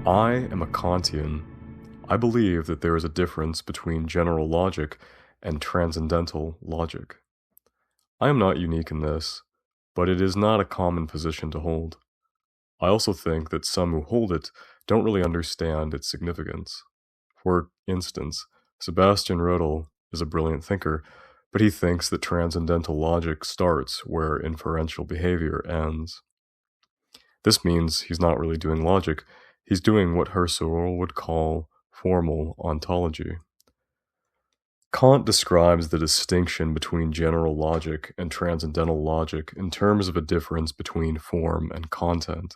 I am a Kantian. I believe that there is a difference between general logic and transcendental logic. I am not unique in this, but it is not a common position to hold. I also think that some who hold it don't really understand its significance. For instance, Sebastian Rödel is a brilliant thinker, but he thinks that transcendental logic starts where inferential behavior ends. This means he's not really doing logic, he's doing what Husserl would call formal ontology. Kant describes the distinction between general logic and transcendental logic in terms of a difference between form and content.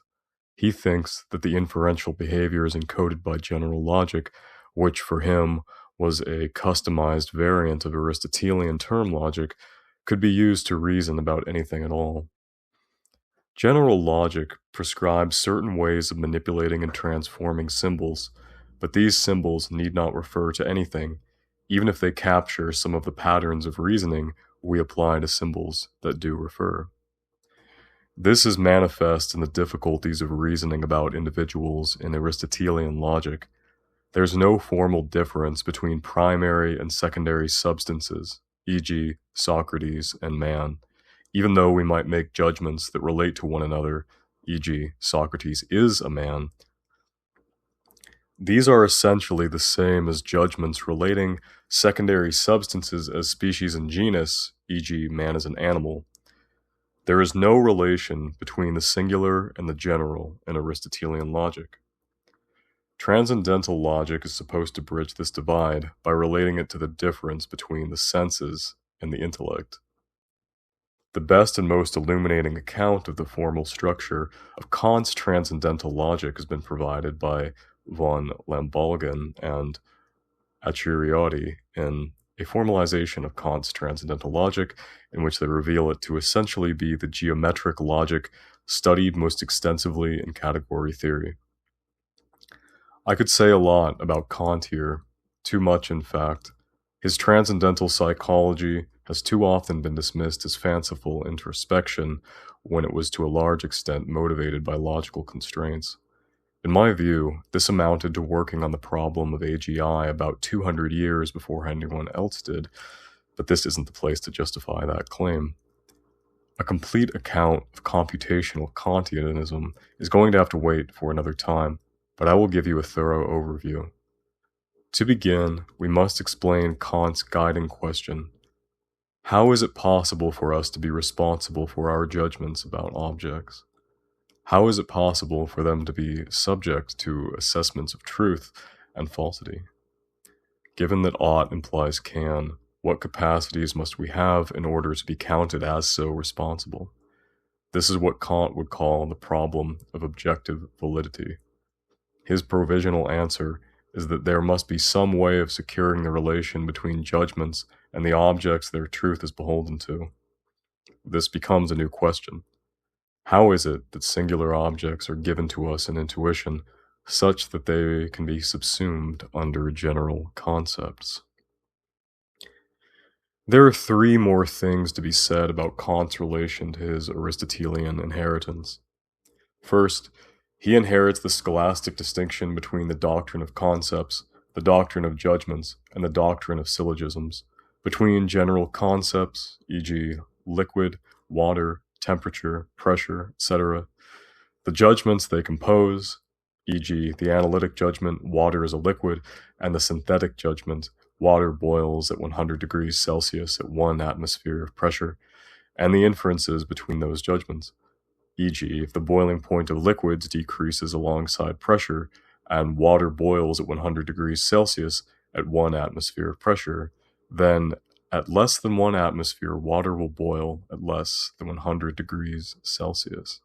He thinks that the inferential behaviors encoded by general logic, which for him was a customized variant of Aristotelian term logic, could be used to reason about anything at all. General logic prescribes certain ways of manipulating and transforming symbols, but these symbols need not refer to anything, even if they capture some of the patterns of reasoning we apply to symbols that do refer. This is manifest in the difficulties of reasoning about individuals in Aristotelian logic. There's no formal difference between primary and secondary substances, e.g., Socrates and man, even though we might make judgments that relate to one another, e.g., Socrates is a man. These are essentially the same as judgments relating secondary substances as species and genus, e.g., man is an animal. There is no relation between the singular and the general in Aristotelian logic. Transcendental logic is supposed to bridge this divide by relating it to the difference between the senses and the intellect. The best and most illuminating account of the formal structure of Kant's transcendental logic has been provided by von Lambalgen and Acciariotti in A Formalization of Kant's Transcendental Logic, in which they reveal it to essentially be the geometric logic studied most extensively in category theory. I could say a lot about Kant here, too much in fact. His transcendental psychology has too often been dismissed as fanciful introspection when it was to a large extent motivated by logical constraints. In my view, this amounted to working on the problem of AGI about 200 years before anyone else did, but this isn't the place to justify that claim. A complete account of computational Kantianism is going to have to wait for another time, but I will give you a thorough overview. To begin, we must explain Kant's guiding question. How is it possible for us to be responsible for our judgments about objects? How is it possible for them to be subject to assessments of truth and falsity? Given that ought implies can, what capacities must we have in order to be counted as so responsible? This is what Kant would call the problem of objective validity. His provisional answer is that there must be some way of securing the relation between judgments and the objects their truth is beholden to. This becomes a new question. How is it that singular objects are given to us in intuition such that they can be subsumed under general concepts? There are three more things to be said about Kant's relation to his Aristotelian inheritance. First, he inherits the scholastic distinction between the doctrine of concepts, the doctrine of judgments, and the doctrine of syllogisms, between general concepts, e.g., liquid, water, temperature, pressure, etc., the judgments they compose, e.g., the analytic judgment, water is a liquid, and the synthetic judgment, water boils at 100 degrees Celsius at 1 atmosphere of pressure, and the inferences between those judgments. E.g., if the boiling point of liquids decreases alongside pressure and water boils at 100 degrees Celsius at 1 atmosphere of pressure, then at less than 1 atmosphere, water will boil at less than 100 degrees Celsius.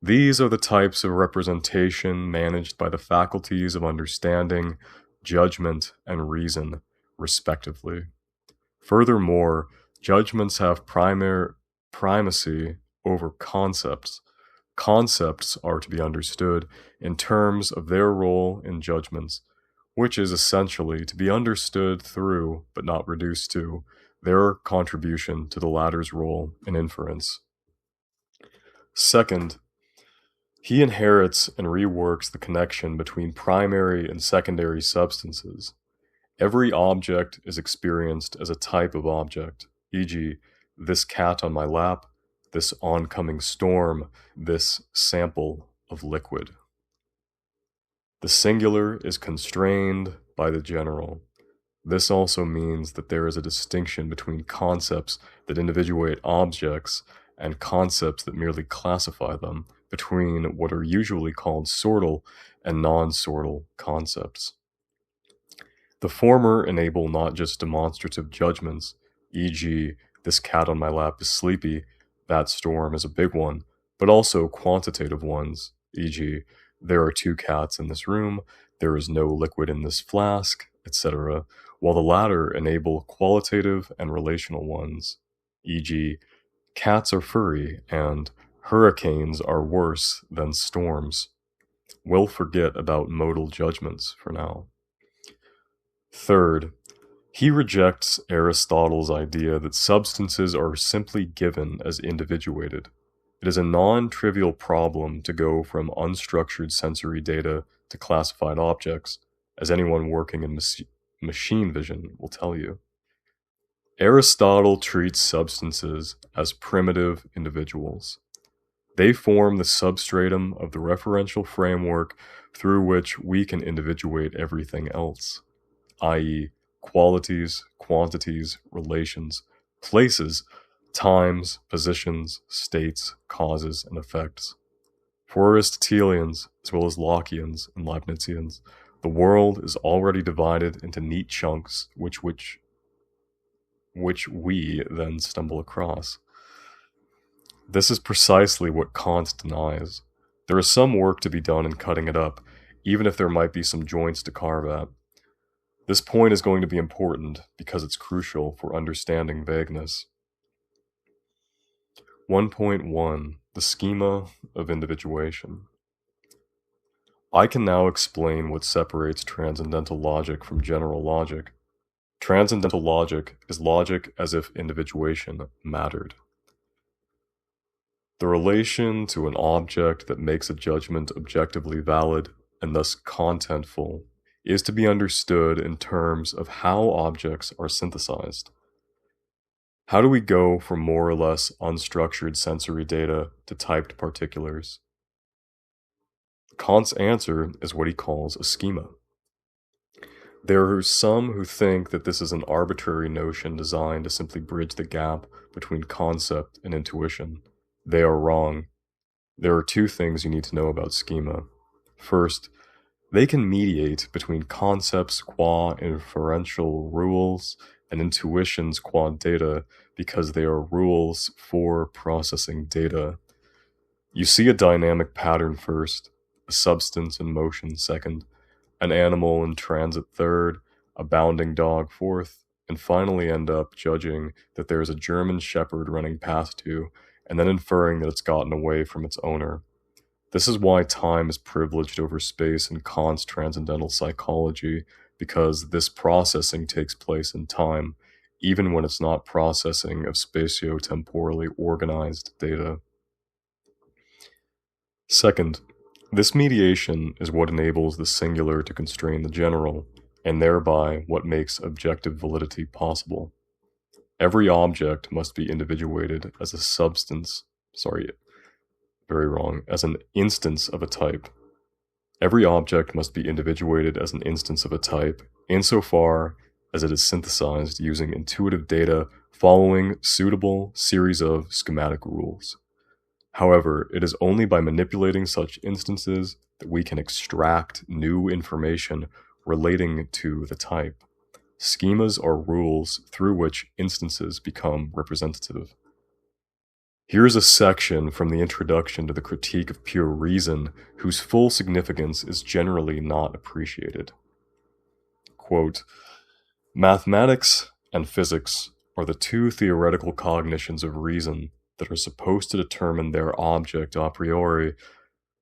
These are the types of representation managed by the faculties of understanding, judgment, and reason, respectively. Furthermore, judgments have primacy over concepts. Concepts are to be understood in terms of their role in judgments, which is essentially to be understood through, but not reduced to, their contribution to the latter's role in inference. Second, He inherits and reworks the connection between primary and secondary substances. Every object is experienced as a type of object, e.g., this cat on my lap, this oncoming storm, this sample of liquid. The singular is constrained by the general. This also means that there is a distinction between concepts that individuate objects and concepts that merely classify them, between what are usually called sortal and non-sortal concepts. The former enable not just demonstrative judgments, e.g., this cat on my lap is sleepy, that storm is a big one, but also quantitative ones, e.g., there are 2 cats in this room, there is no liquid in this flask, etc., while the latter enable qualitative and relational ones, e.g., cats are furry and hurricanes are worse than storms. We'll forget about modal judgments for now. Third, he rejects Aristotle's idea that substances are simply given as individuated. It is a non-trivial problem to go from unstructured sensory data to classified objects, as anyone working in machine vision will tell you. Aristotle treats substances as primitive individuals. They form the substratum of the referential framework through which we can individuate everything else, i.e., qualities, quantities, relations, places, times, positions, states, causes, and effects. For Aristotelians, as well as Lockeans and Leibnizians, the world is already divided into neat chunks which we then stumble across. This is precisely what Kant denies. There is some work to be done in cutting it up, even if there might be some joints to carve at. This point is going to be important because it's crucial for understanding vagueness. 1.1. The schema of individuation. I can now explain what separates transcendental logic from general logic. Transcendental logic is logic as if individuation mattered. The relation to an object that makes a judgment objectively valid and thus contentful is to be understood in terms of how objects are synthesized. How do we go from more or less unstructured sensory data to typed particulars? Kant's answer is what he calls a schema. There are some who think that this is an arbitrary notion designed to simply bridge the gap between concept and intuition. They are wrong. There are 2 things you need to know about schema. First, they can mediate between concepts qua inferential rules and intuitions qua data because they are rules for processing data. You see a dynamic pattern first, a substance in motion second, an animal in transit third, a bounding dog fourth, and finally end up judging that there is a German shepherd running past you, and then inferring that it's gotten away from its owner. This is why time is privileged over space in Kant's transcendental psychology, because this processing takes place in time, even when it's not processing of spatio-temporally organized data. Second, this mediation is what enables the singular to constrain the general, and thereby what makes objective validity possible. Every object must be individuated as a as an instance of a type. Every object must be individuated as an instance of a type, insofar as it is synthesized using intuitive data following suitable series of schematic rules. However, it is only by manipulating such instances that we can extract new information relating to the type. Schemas are rules through which instances become representative. Here is a section from the introduction to the Critique of Pure Reason, whose full significance is generally not appreciated. Quote, mathematics and physics are the 2 theoretical cognitions of reason that are supposed to determine their object a priori,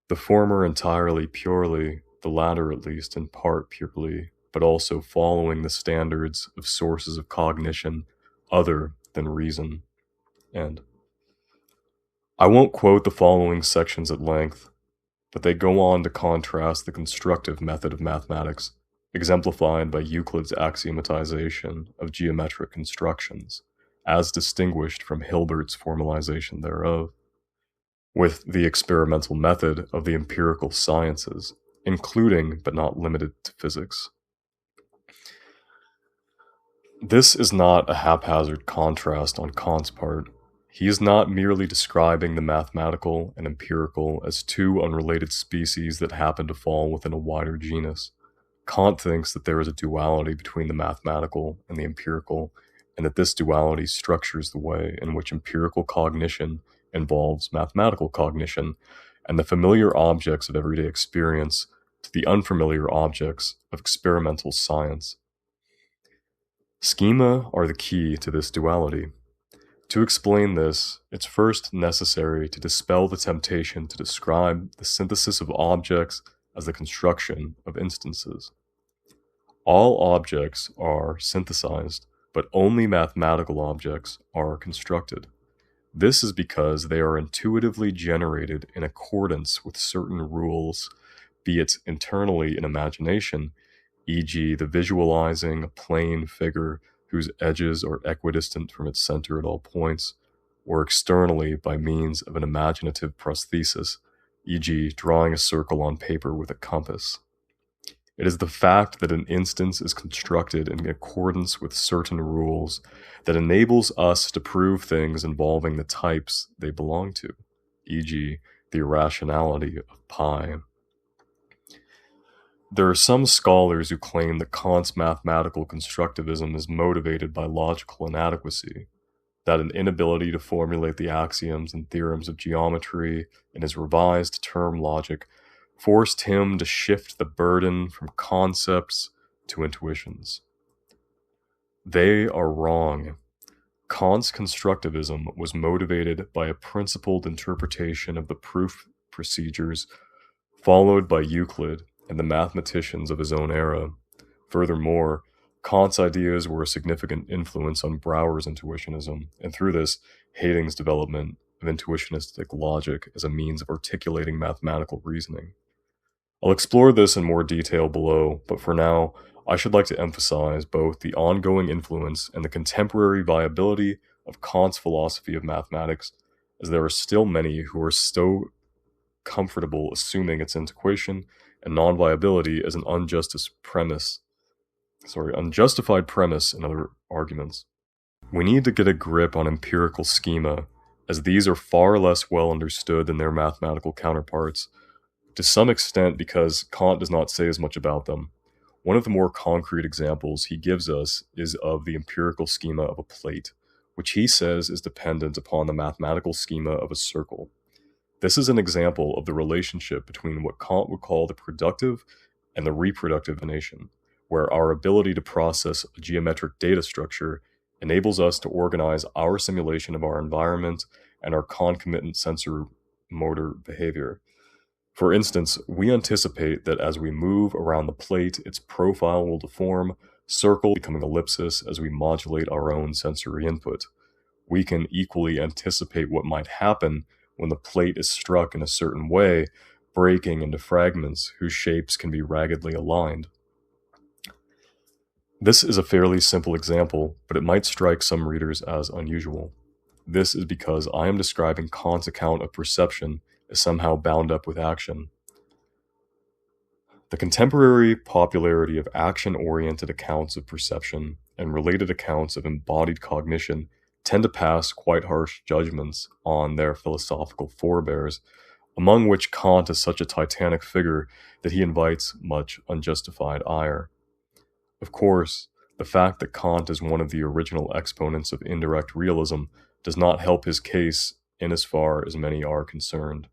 the former entirely purely, the latter at least in part purely, but also following the standards of sources of cognition other than reason. And I won't quote the following sections at length. but they go on to contrast the constructive method of mathematics, exemplified by Euclid's axiomatization of geometric constructions, as distinguished from Hilbert's formalization thereof, with the experimental method of the empirical sciences, including but not limited to physics. This is not a haphazard contrast on Kant's part. He is not merely describing the mathematical and empirical as two unrelated species that happen to fall within a wider genus. Kant thinks that there is a duality between the mathematical and the empirical, and that this duality structures the way in which empirical cognition involves mathematical cognition, and the familiar objects of everyday experience to the unfamiliar objects of experimental science. Schema are the key to this duality. To explain this, it's first necessary to dispel the temptation to describe the synthesis of objects as the construction of instances. All objects are synthesized, but only mathematical objects are constructed. This is because they are intuitively generated in accordance with certain rules, be it internally in imagination, e.g. the visualizing a plane figure whose edges are equidistant from its center at all points, or externally by means of an imaginative prosthesis, e.g. drawing a circle on paper with a compass. It is the fact that an instance is constructed in accordance with certain rules that enables us to prove things involving the types they belong to, e.g. the irrationality of pi. There are some scholars who claim that Kant's mathematical constructivism is motivated by logical inadequacy, that an inability to formulate the axioms and theorems of geometry in his revised term logic forced him to shift the burden from concepts to intuitions. They are wrong. Kant's constructivism was motivated by a principled interpretation of the proof procedures followed by Euclid and the mathematicians of his own era. Furthermore, Kant's ideas were a significant influence on Brouwer's intuitionism, and through this, Heyting's development of intuitionistic logic as a means of articulating mathematical reasoning. I'll explore this in more detail below, but for now, I should like to emphasize both the ongoing influence and the contemporary viability of Kant's philosophy of mathematics, as there are still many who are so comfortable assuming its antiquation and non-viability as an unjustified premise in other arguments. We need to get a grip on empirical schema, as these are far less well understood than their mathematical counterparts, to some extent because Kant does not say as much about them. One of the more concrete examples he gives us is of the empirical schema of a plate, which he says is dependent upon the mathematical schema of a circle. This is an example of the relationship between what Kant would call the productive and the reproductive nation, where our ability to process a geometric data structure enables us to organize our simulation of our environment and our concomitant sensor-motor behavior. For instance, we anticipate that as we move around the plate, its profile will deform, circle becoming ellipsis as we modulate our own sensory input. We can equally anticipate what might happen when the plate is struck in a certain way, breaking into fragments whose shapes can be raggedly aligned. This is a fairly simple example, but it might strike some readers as unusual. This is because I am describing Kant's account of perception as somehow bound up with action. The contemporary popularity of action-oriented accounts of perception and related accounts of embodied cognition tend to pass quite harsh judgments on their philosophical forebears, among which Kant is such a titanic figure that he invites much unjustified ire. Of course, the fact that Kant is one of the original exponents of indirect realism does not help his case in as far as many are concerned.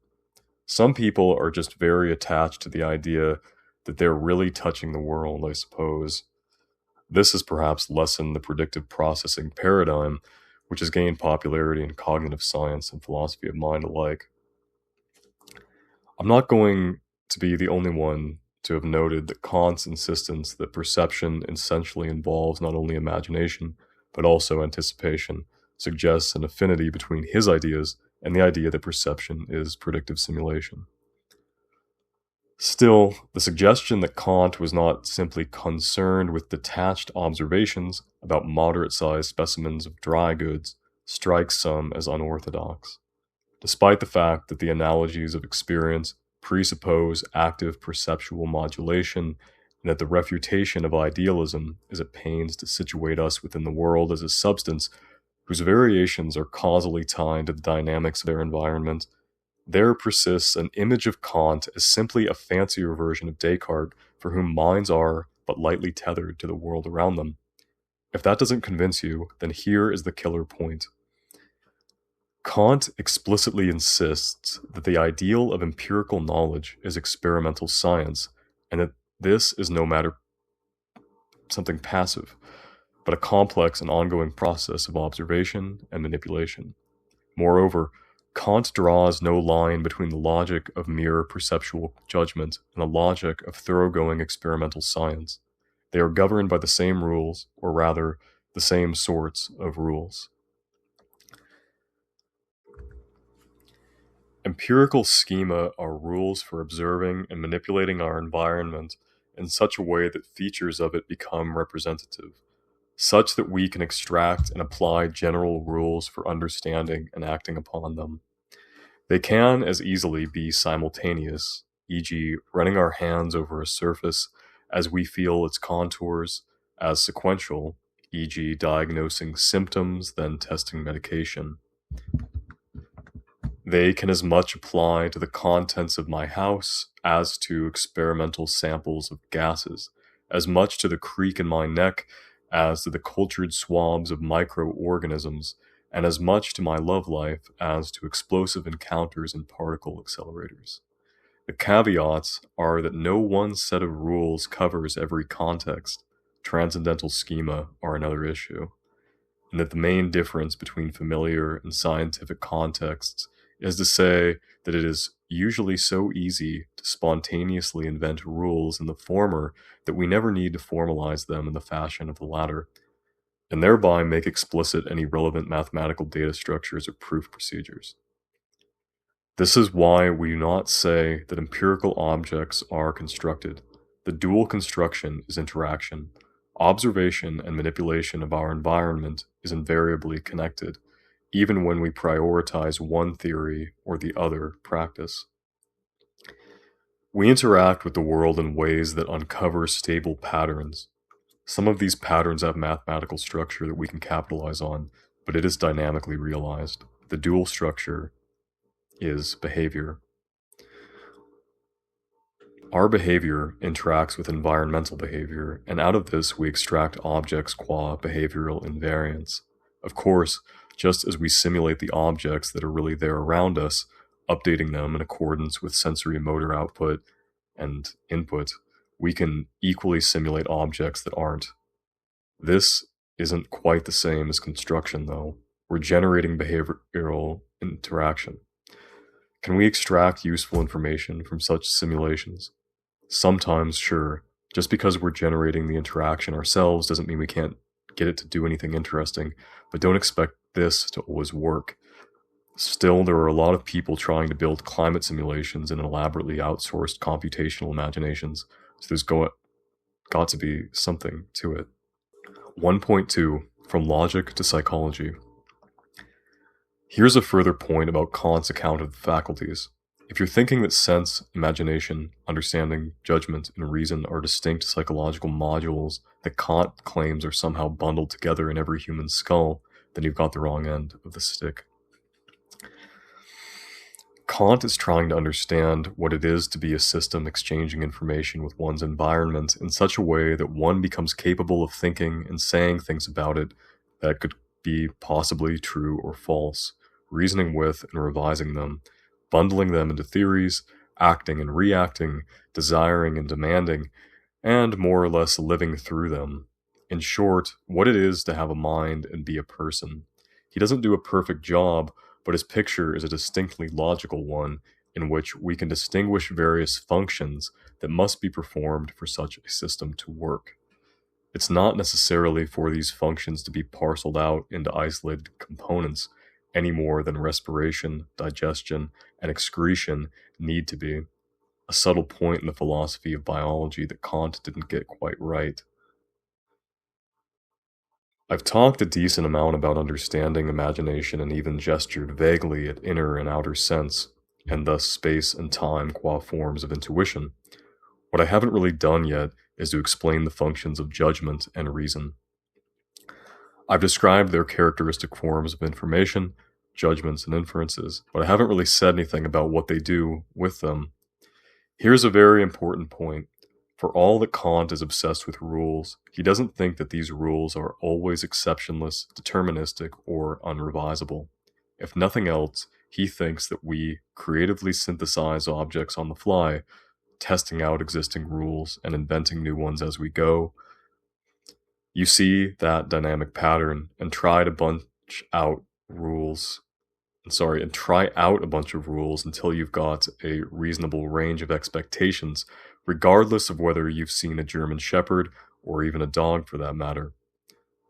Some people are just very attached to the idea that they're really touching the world, I suppose. This has perhaps lessened the predictive processing paradigm, which has gained popularity in cognitive science and philosophy of mind alike. I'm not going to be the only one to have noted that Kant's insistence that perception essentially involves not only imagination, but also anticipation, suggests an affinity between his ideas and the idea that perception is predictive simulation. Still, the suggestion that Kant was not simply concerned with detached observations about moderate-sized specimens of dry goods strikes some as unorthodox. Despite the fact that the analogies of experience presuppose active perceptual modulation, and that the refutation of idealism is at pains to situate us within the world as a substance whose variations are causally tied to the dynamics of their environment, there persists an image of Kant as simply a fancier version of Descartes, for whom minds are but lightly tethered to the world around them. If that doesn't convince you, then here is the killer point. Kant explicitly insists that the ideal of empirical knowledge is experimental science, and that this is no matter something passive, but a complex and ongoing process of observation and manipulation. Moreover, Kant draws no line between the logic of mere perceptual judgment and the logic of thoroughgoing experimental science. They are governed by the same rules, or rather, the same sorts of rules. Empirical schema are rules for observing and manipulating our environment in such a way that features of it become representative, such that we can extract and apply general rules for understanding and acting upon them. They can as easily be simultaneous, e.g., running our hands over a surface as we feel its contours, as sequential, e.g., diagnosing symptoms, then testing medication. They can as much apply to the contents of my house as to experimental samples of gases, as much to the creak in my neck as to the cultured swabs of microorganisms, and as much to my love life as to explosive encounters in particle accelerators. The caveats are that no one set of rules covers every context. Transcendental schema are another issue, and that the main difference between familiar and scientific contexts is to say that it is usually so easy to spontaneously invent rules in the former that we never need to formalize them in the fashion of the latter, and thereby make explicit any relevant mathematical data structures or proof procedures. This is why we do not say that empirical objects are constructed. The dual construction is interaction. Observation and manipulation of our environment is invariably connected, even when we prioritize one theory or the other practice. We interact with the world in ways that uncover stable patterns. Some of these patterns have mathematical structure that we can capitalize on, but it is dynamically realized. The dual structure is behavior. Our behavior interacts with environmental behavior, and out of this we extract objects qua behavioral invariance. Of course, just as we simulate the objects that are really there around us, updating them in accordance with sensory motor output and input, we can equally simulate objects that aren't. This isn't quite the same as construction, though. We're generating behavioral interaction. Can we extract useful information from such simulations? Sometimes, sure. Just because we're generating the interaction ourselves doesn't mean we can't get it to do anything interesting, but don't expect this to always work. Still, there are a lot of people trying to build climate simulations in elaborately outsourced computational imaginations, so there's got to be something to it. 1.2, From Logic to Psychology. Here's a further point about Kant's account of the faculties. If you're thinking that sense, imagination, understanding, judgment, and reason are distinct psychological modules that Kant claims are somehow bundled together in every human skull, then you've got the wrong end of the stick. Kant is trying to understand what it is to be a system exchanging information with one's environment in such a way that one becomes capable of thinking and saying things about it that could be possibly true or false, reasoning with and revising them, bundling them into theories, acting and reacting, desiring and demanding, and more or less living through them. In short, what it is to have a mind and be a person. He doesn't do a perfect job, but his picture is a distinctly logical one in which we can distinguish various functions that must be performed for such a system to work. It's not necessarily for these functions to be parceled out into isolated components any more than respiration, digestion, and excretion need to be. a subtle point in the philosophy of biology that Kant didn't get quite right. I've talked a decent amount about understanding, imagination, and even gestured vaguely at inner and outer sense, and thus space and time qua forms of intuition. What I haven't really done yet is to explain the functions of judgment and reason. I've described their characteristic forms of information, judgments, and inferences, but I haven't really said anything about what they do with them. Here's a very important point. For all that Kant is obsessed with rules, he doesn't think that these rules are always exceptionless, deterministic, or unrevisable. If nothing else, he thinks that we creatively synthesize objects on the fly, testing out existing rules and inventing new ones as we go. You see that dynamic pattern and try out a bunch of rules until you've got a reasonable range of expectations, regardless of whether you've seen a German Shepherd or even a dog for that matter.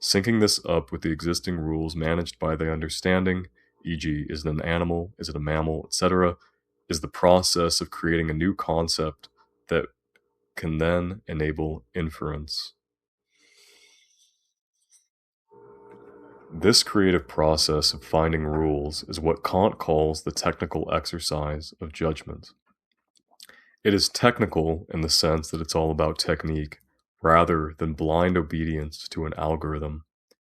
Syncing this up with the existing rules managed by the understanding, e.g., is it an animal, is it a mammal, etc., is the process of creating a new concept that can then enable inference. This creative process of finding rules is what Kant calls the technical exercise of judgment. It is technical in the sense that it's all about technique, rather than blind obedience to an algorithm.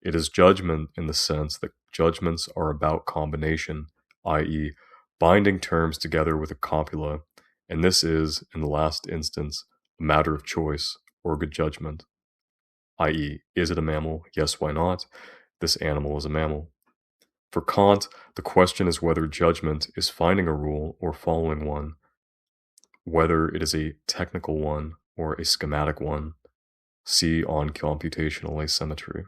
It is judgment in the sense that judgments are about combination, i.e., binding terms together with a copula, and this is, in the last instance, a matter of choice or good judgment, i.e., is it a mammal? Yes, why not? This animal is a mammal. For Kant, the question is whether judgment is finding a rule or following one, whether it is a technical one or a schematic one. See on computational asymmetry.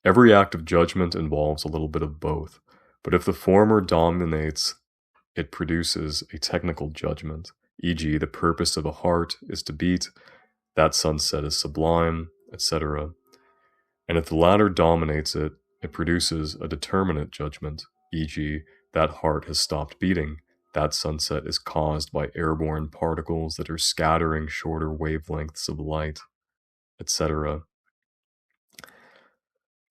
Every act of judgment involves a little bit of both, but if the former dominates, it produces a technical judgment, e.g., the purpose of a heart is to beat, that sunset is sublime, etc. And if the latter dominates it, it produces a determinate judgment, e.g., that heart has stopped beating, that sunset is caused by airborne particles that are scattering shorter wavelengths of light, etc.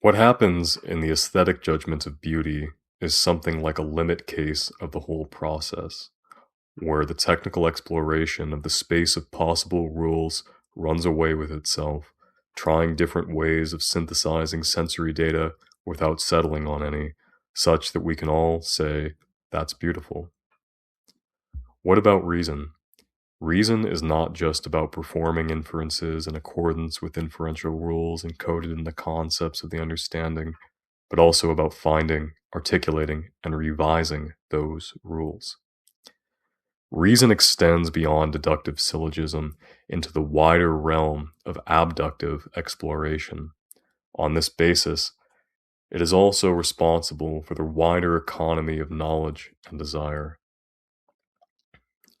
What happens in the aesthetic judgment of beauty is something like a limit case of the whole process, where the technical exploration of the space of possible rules runs away with itself, trying different ways of synthesizing sensory data without settling on any, such that we can all say, that's beautiful. What about reason? Reason is not just about performing inferences in accordance with inferential rules encoded in the concepts of the understanding, but also about finding, articulating, and revising those rules. Reason extends beyond deductive syllogism into the wider realm of abductive exploration. On this basis, it is also responsible for the wider economy of knowledge and desire.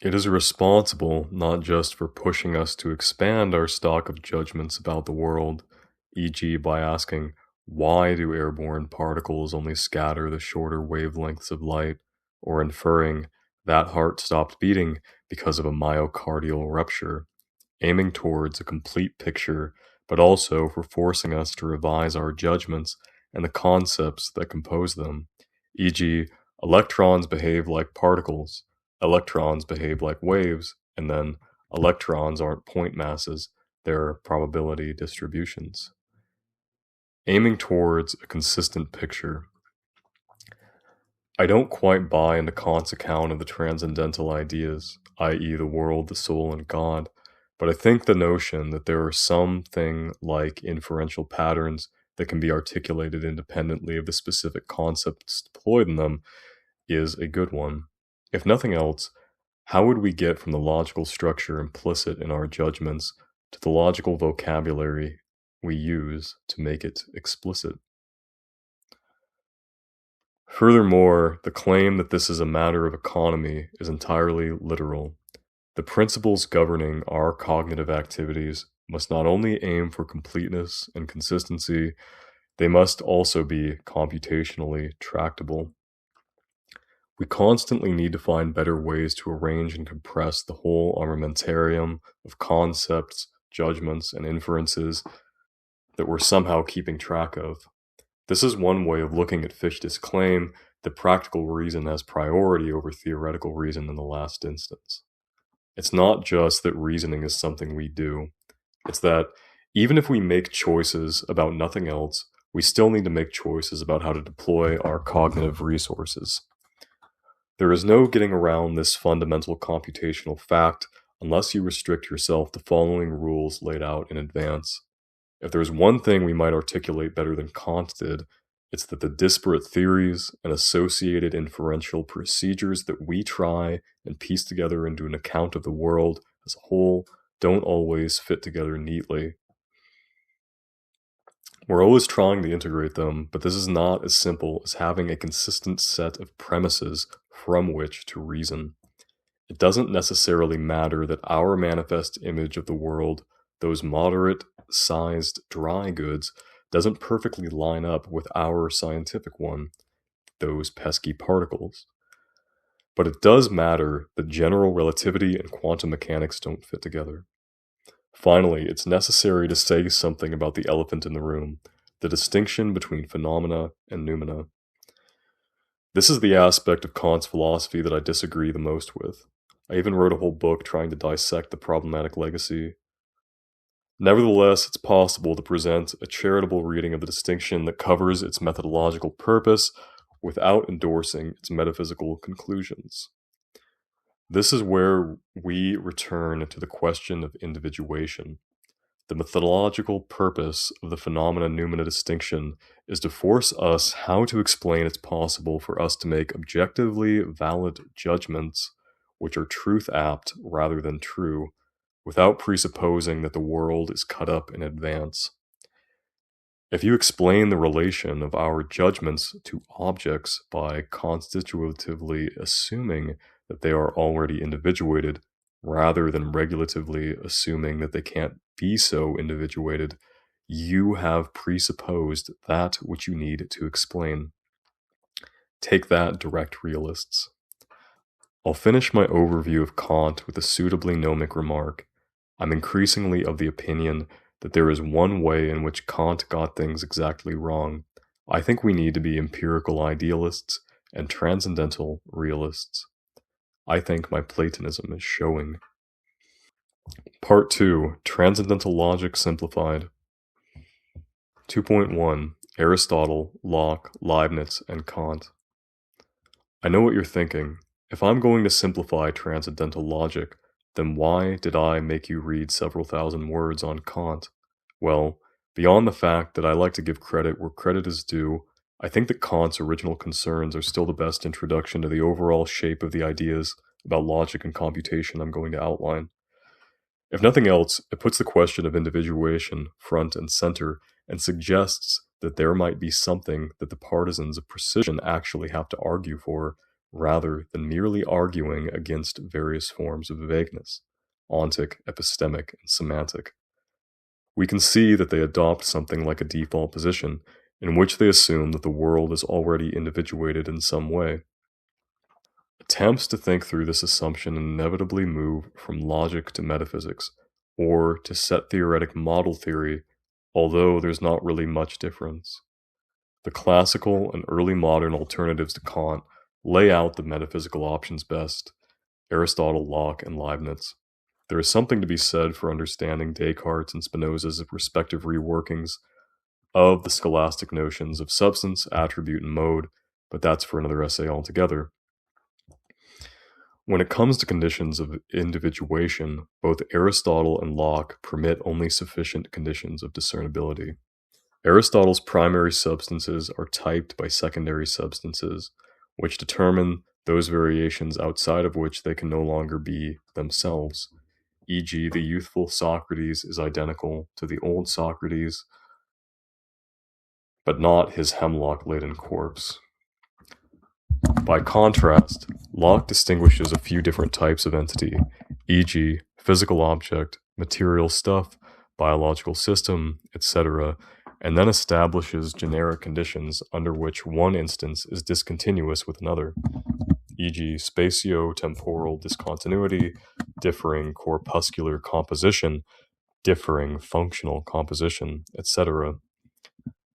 It is responsible not just for pushing us to expand our stock of judgments about the world, e.g., by asking, why do airborne particles only scatter the shorter wavelengths of light, or inferring, that heart stopped beating because of a myocardial rupture, aiming towards a complete picture, but also for forcing us to revise our judgments and the concepts that compose them, e.g., electrons behave like particles, electrons behave like waves, and then electrons aren't point masses, they're probability distributions. Aiming towards a consistent picture. I don't quite buy into Kant's account of the transcendental ideas, i.e., the world, the soul, and God, but I think the notion that there are something like inferential patterns that can be articulated independently of the specific concepts deployed in them is a good one. If nothing else, how would we get from the logical structure implicit in our judgments to the logical vocabulary we use to make it explicit? Furthermore, the claim that this is a matter of economy is entirely literal. The principles governing our cognitive activities must not only aim for completeness and consistency, they must also be computationally tractable. We constantly need to find better ways to arrange and compress the whole armamentarium of concepts, judgments, and inferences that we're somehow keeping track of. This is one way of looking at Fichte's claim that practical reason has priority over theoretical reason in the last instance. It's not just that reasoning is something we do. It's that even if we make choices about nothing else, we still need to make choices about how to deploy our cognitive resources. There is no getting around this fundamental computational fact unless you restrict yourself to following rules laid out in advance. If there's one thing we might articulate better than Kant did, it's that the disparate theories and associated inferential procedures that we try and piece together into an account of the world as a whole don't always fit together neatly. We're always trying to integrate them, but this is not as simple as having a consistent set of premises from which to reason. It doesn't necessarily matter that our manifest image of the world, those moderate-sized dry goods, doesn't perfectly line up with our scientific one, those pesky particles. But it does matter that general relativity and quantum mechanics don't fit together. Finally, it's necessary to say something about the elephant in the room, the distinction between phenomena and noumena. This is the aspect of Kant's philosophy that I disagree the most with. I even wrote a whole book trying to dissect the problematic legacy. Nevertheless, it's possible to present a charitable reading of the distinction that covers its methodological purpose without endorsing its metaphysical conclusions. This is where we return to the question of individuation. The methodological purpose of the phenomena-noumena distinction is to force us how to explain it's possible for us to make objectively valid judgments which are truth-apt rather than true, without presupposing that the world is cut up in advance. If you explain the relation of our judgments to objects by constitutively assuming that they are already individuated, rather than regulatively assuming that they can't be so individuated, you have presupposed that which you need to explain. Take that, direct realists. I'll finish my overview of Kant with a suitably gnomic remark. I'm increasingly of the opinion that there is one way in which Kant got things exactly wrong. I think we need to be empirical idealists and transcendental realists. I think my Platonism is showing. Part 2, Transcendental Logic Simplified. 2.1, Aristotle, Locke, Leibniz, and Kant. I know what you're thinking. If I'm going to simplify transcendental logic, then why did I make you read several thousand words on Kant? Well, beyond the fact that I like to give credit where credit is due, I think that Kant's original concerns are still the best introduction to the overall shape of the ideas about logic and computation I'm going to outline. If nothing else, it puts the question of individuation front and center and suggests that there might be something that the partisans of precision actually have to argue for, rather than merely arguing against various forms of vagueness, ontic, epistemic, and semantic. We can see that they adopt something like a default position, in which they assume that the world is already individuated in some way. Attempts to think through this assumption inevitably move from logic to metaphysics, or to set theoretic model theory, although there's not really much difference. The classical and early modern alternatives to Kant lay out the metaphysical options best: Aristotle, Locke, and Leibniz. There is something to be said for understanding Descartes and Spinoza's respective reworkings of the scholastic notions of substance, attribute, and mode, but that's for another essay altogether. When it comes to conditions of individuation, both Aristotle and Locke permit only sufficient conditions of discernibility. Aristotle's primary substances are typed by secondary substances, which determine those variations outside of which they can no longer be themselves. E.g., the youthful Socrates is identical to the old Socrates, but not his hemlock-laden corpse. By contrast, Locke distinguishes a few different types of entity, e.g., physical object, material stuff, biological system, etc., and then establishes generic conditions under which one instance is discontinuous with another. e.g. spatio-temporal discontinuity, differing corpuscular composition, differing functional composition, etc.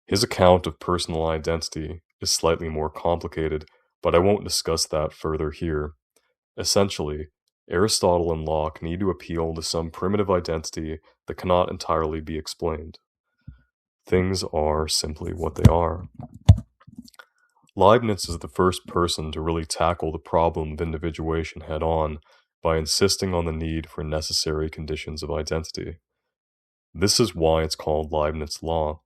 His account of personal identity is slightly more complicated, but I won't discuss that further here. Essentially, Aristotle and Locke need to appeal to some primitive identity that cannot entirely be explained. Things are simply what they are. Leibniz is the first person to really tackle the problem of individuation head-on by insisting on the need for necessary conditions of identity. This is why it's called Leibniz's law.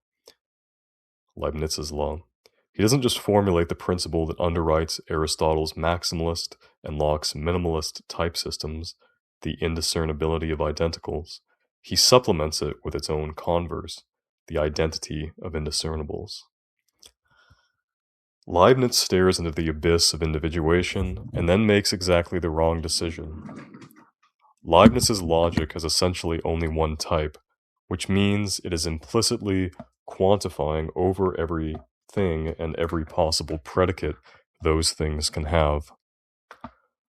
He doesn't just formulate the principle that underwrites Aristotle's maximalist and Locke's minimalist type systems, the indiscernibility of identicals. He supplements it with its own converse, the identity of indiscernibles. Leibniz stares into the abyss of individuation and then makes exactly the wrong decision. Leibniz's logic has essentially only one type, which means it is implicitly quantifying over every thing and every possible predicate those things can have.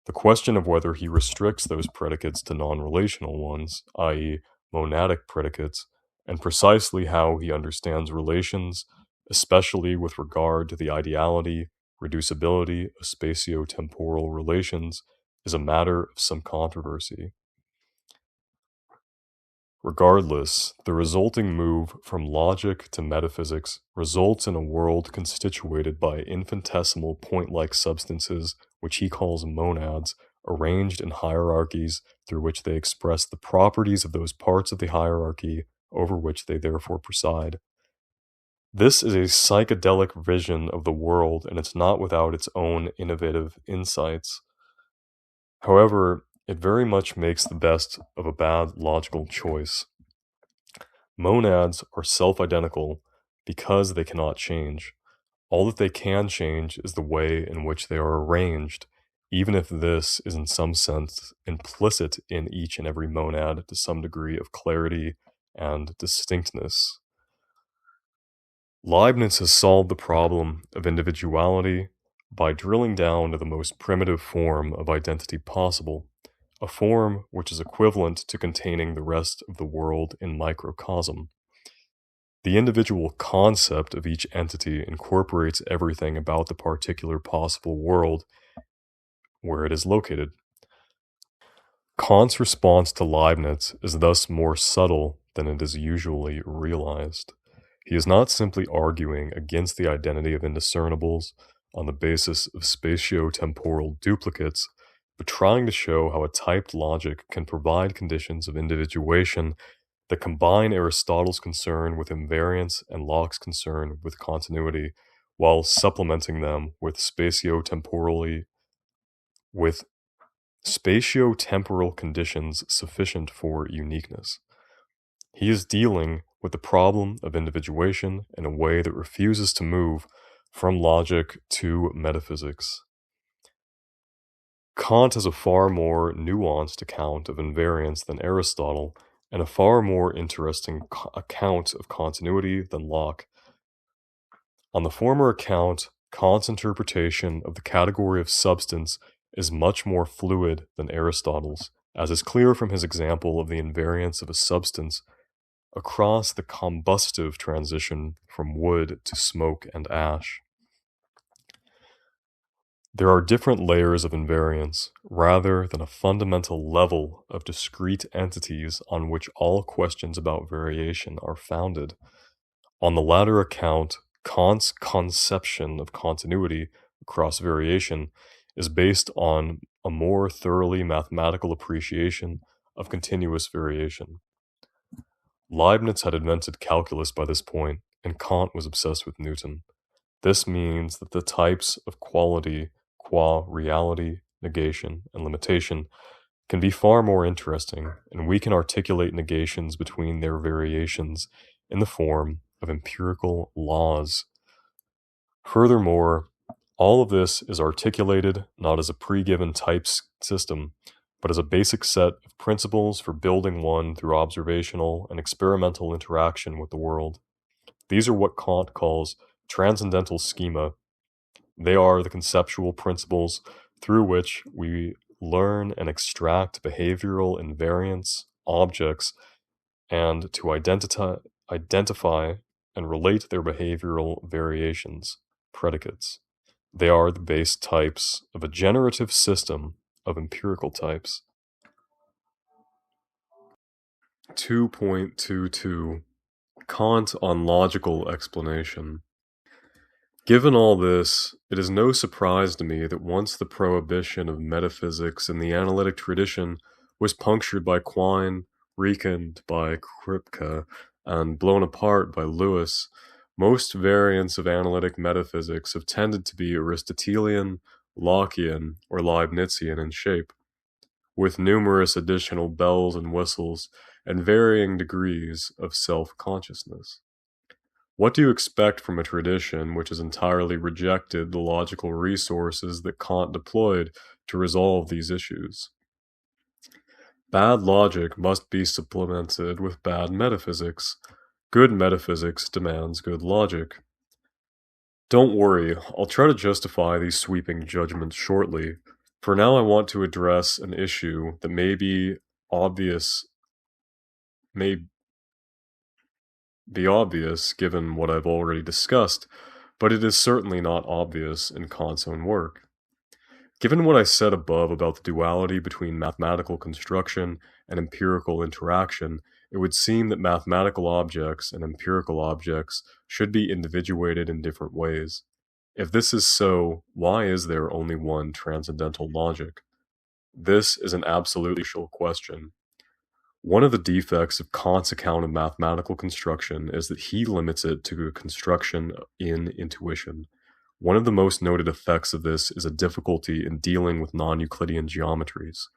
The question of whether he restricts those predicates to non-relational ones, i.e. monadic predicates, and precisely how he understands relations, especially with regard to the ideality, reducibility of spatio-temporal relations, is a matter of some controversy. Regardless, the resulting move from logic to metaphysics results in a world constituted by infinitesimal point-like substances, which he calls monads, arranged in hierarchies through which they express the properties of those parts of the hierarchy over which they therefore preside. This is a psychedelic vision of the world, and it's not without its own innovative insights. However, it very much makes the best of a bad logical choice. Monads are self-identical because they cannot change. All that they can change is the way in which they are arranged, even if this is in some sense implicit in each and every monad to some degree of clarity and distinctness. Leibniz has solved the problem of individuality by drilling down to the most primitive form of identity possible, a form which is equivalent to containing the rest of the world in microcosm. The individual concept of each entity incorporates everything about the particular possible world where it is located. Kant's response to Leibniz is thus more subtle than it is usually realized. He is not simply arguing against the identity of indiscernibles on the basis of spatio-temporal duplicates, but trying to show how a typed logic can provide conditions of individuation that combine Aristotle's concern with invariance and Locke's concern with continuity, while supplementing them with spatio-temporal conditions sufficient for uniqueness. He is dealing with the problem of individuation in a way that refuses to move from logic to metaphysics. Kant has a far more nuanced account of invariance than Aristotle, and a far more interesting account of continuity than Locke. On the former account, Kant's interpretation of the category of substance is much more fluid than Aristotle's, as is clear from his example of the invariance of a substance across the combustive transition from wood to smoke and ash. There are different layers of invariance, rather than a fundamental level of discrete entities on which all questions about variation are founded. On the latter account, Kant's conception of continuity across variation is based on a more thoroughly mathematical appreciation of continuous variation. Leibniz had invented calculus by this point, and Kant was obsessed with Newton. This means that the types of quality, qua reality, negation, and limitation can be far more interesting, and we can articulate negations between their variations in the form of empirical laws. Furthermore, all of this is articulated not as a pre-given types system, but as a basic set of principles for building one through observational and experimental interaction with the world. These are what Kant calls transcendental schema. They are the conceptual principles through which we learn and extract behavioral invariants, objects, and to identify and relate their behavioral variations, predicates. They are the base types of a generative system of empirical types. 2.22 Kant on logical explanation. Given all this, it is no surprise to me that once the prohibition of metaphysics in the analytic tradition was punctured by Quine, weakened by Kripke, and blown apart by Lewis, most variants of analytic metaphysics have tended to be Aristotelian, Lockean, or Leibnizian in shape, with numerous additional bells and whistles and varying degrees of self-consciousness. What do you expect from a tradition which has entirely rejected the logical resources that Kant deployed to resolve these issues? Bad logic must be supplemented with bad metaphysics. Good metaphysics demands good logic. Don't worry, I'll try to justify these sweeping judgments shortly. For now, I want to address an issue that may be obvious given what I've already discussed, but it is certainly not obvious in Kant's own work. Given what I said above about the duality between mathematical construction and empirical interaction, it would seem that mathematical objects and empirical objects should be individuated in different ways. If this is so, why is there only one transcendental logic? This is an absolutely crucial question. One of the defects of Kant's account of mathematical construction is that he limits it to a construction in intuition. One of the most noted effects of this is a difficulty in dealing with non-Euclidean geometries.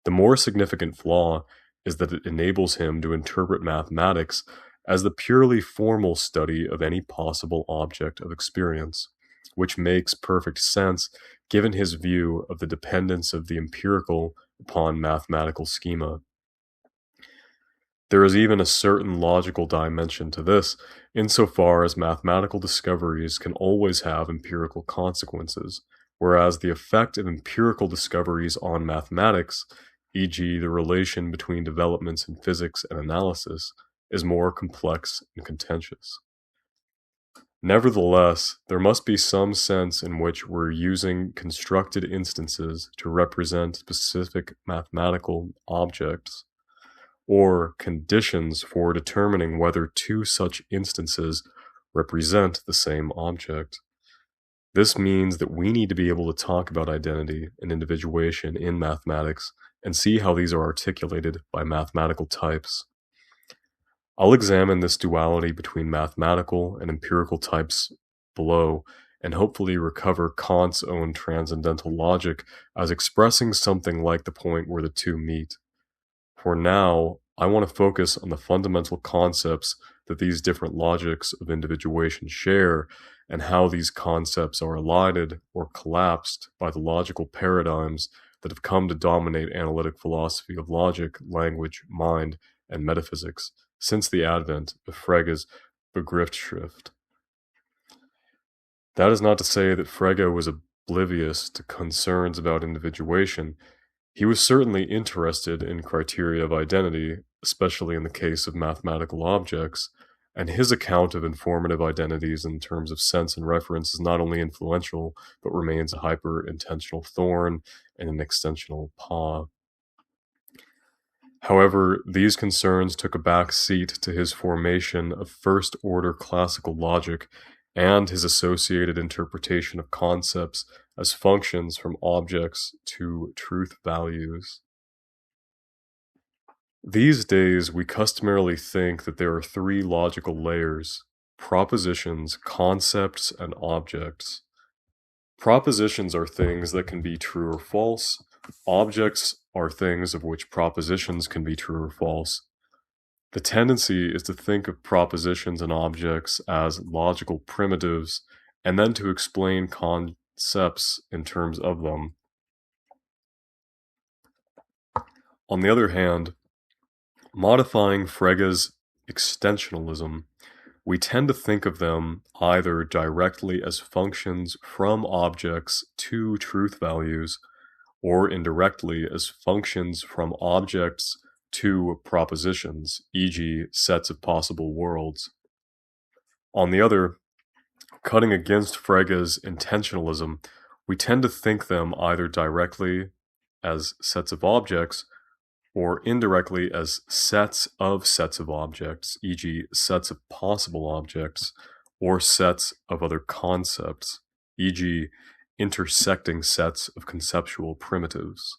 The more significant flaw is that it enables him to interpret mathematics as the purely formal study of any possible object of experience, which makes perfect sense given his view of the dependence of the empirical upon mathematical schema. There is even a certain logical dimension to this, insofar as mathematical discoveries can always have empirical consequences, whereas the effect of empirical discoveries on mathematics, e.g. the relation between developments in physics and analysis, is more complex and contentious. Nevertheless, there must be some sense in which we're using constructed instances to represent specific mathematical objects, or conditions for determining whether two such instances represent the same object. This means that we need to be able to talk about identity and individuation in mathematics and see how these are articulated by mathematical types. I'll examine this duality between mathematical and empirical types below and hopefully recover Kant's own transcendental logic as expressing something like the point where the two meet. For now, I want to focus on the fundamental concepts that these different logics of individuation share and how these concepts are elided or collapsed by the logical paradigms that have come to dominate analytic philosophy of logic, language, mind, and metaphysics since the advent of Frege's Begriffsschrift. That is not to say that Frege was oblivious to concerns about individuation. He was certainly interested in criteria of identity, especially in the case of mathematical objects, and his account of informative identities in terms of sense and reference is not only influential, but remains a hyper-intentional thorn and an extensional paw. However, these concerns took a back seat to his formation of first-order classical logic and his associated interpretation of concepts as functions from objects to truth values. These days, we customarily think that there are three logical layers: propositions, concepts, and objects. Propositions are things that can be true or false. Objects are things of which propositions can be true or false. The tendency is to think of propositions and objects as logical primitives, and then to explain concepts in terms of them. On the other hand, modifying Frege's extensionalism, we tend to think of them either directly as functions from objects to truth values, or indirectly as functions from objects to propositions, e.g., sets of possible worlds. On the other, cutting against Frege's intentionalism, we tend to think them either directly as sets of objects or indirectly as sets of objects, e.g., sets of possible objects, or sets of other concepts, e.g., intersecting sets of conceptual primitives.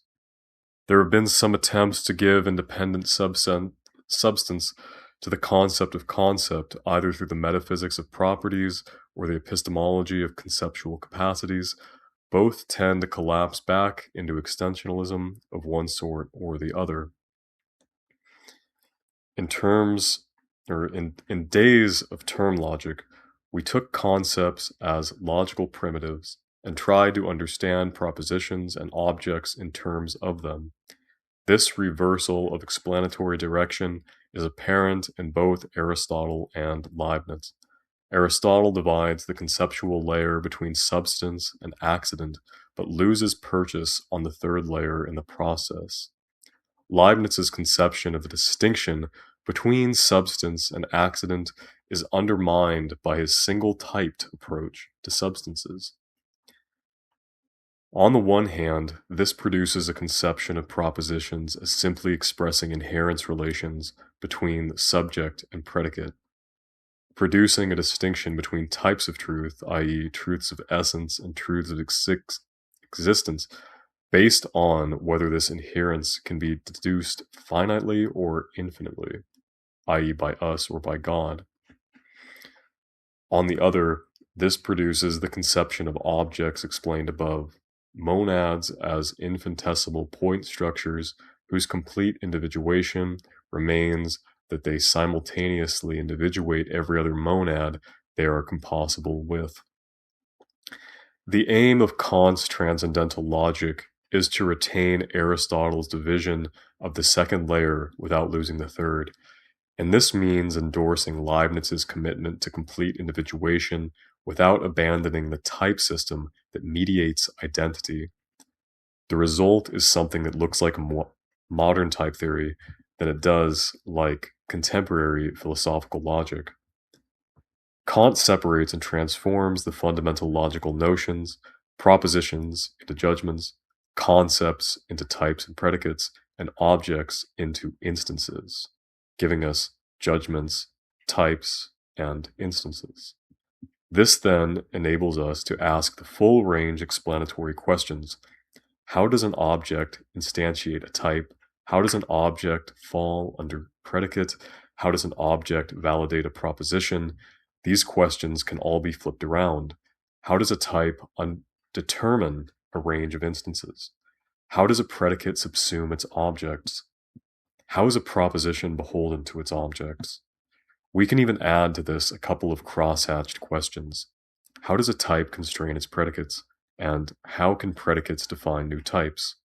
There have been some attempts to give independent substance to the concept of concept, either through the metaphysics of properties or the epistemology of conceptual capacities. Both tend to collapse back into extensionalism of one sort or the other. In days of term logic, we took concepts as logical primitives and tried to understand propositions and objects in terms of them. This reversal of explanatory direction is apparent in both Aristotle and Leibniz. Aristotle divides the conceptual layer between substance and accident, but loses purchase on the third layer in the process. Leibniz's conception of the distinction between substance and accident is undermined by his single-typed approach to substances. On the one hand, this produces a conception of propositions as simply expressing inherence relations between subject and predicate, producing a distinction between types of truth, i.e., truths of essence and truths of existence, based on whether this inherence can be deduced finitely or infinitely, i.e., by us or by God. On the other, this produces the conception of objects explained above, monads as infinitesimal point structures whose complete individuation remains that they simultaneously individuate every other monad they are compossible with. The aim of Kant's transcendental logic is to retain Aristotle's division of the second layer without losing the third, and this means endorsing Leibniz's commitment to complete individuation without abandoning the type system that mediates identity. The result is something that looks like modern type theory than it does like contemporary philosophical logic. Kant separates and transforms the fundamental logical notions, propositions into judgments, concepts into types and predicates, and objects into instances, giving us judgments, types, and instances. This then enables us to ask the full range explanatory questions. How does an object instantiate a type? How does an object fall under predicate? How does an object validate a proposition? These questions can all be flipped around. How does a type determine a range of instances? How does a predicate subsume its objects? How is a proposition beholden to its objects? We can even add to this a couple of cross-hatched questions. How does a type constrain its predicates? And how can predicates define new types?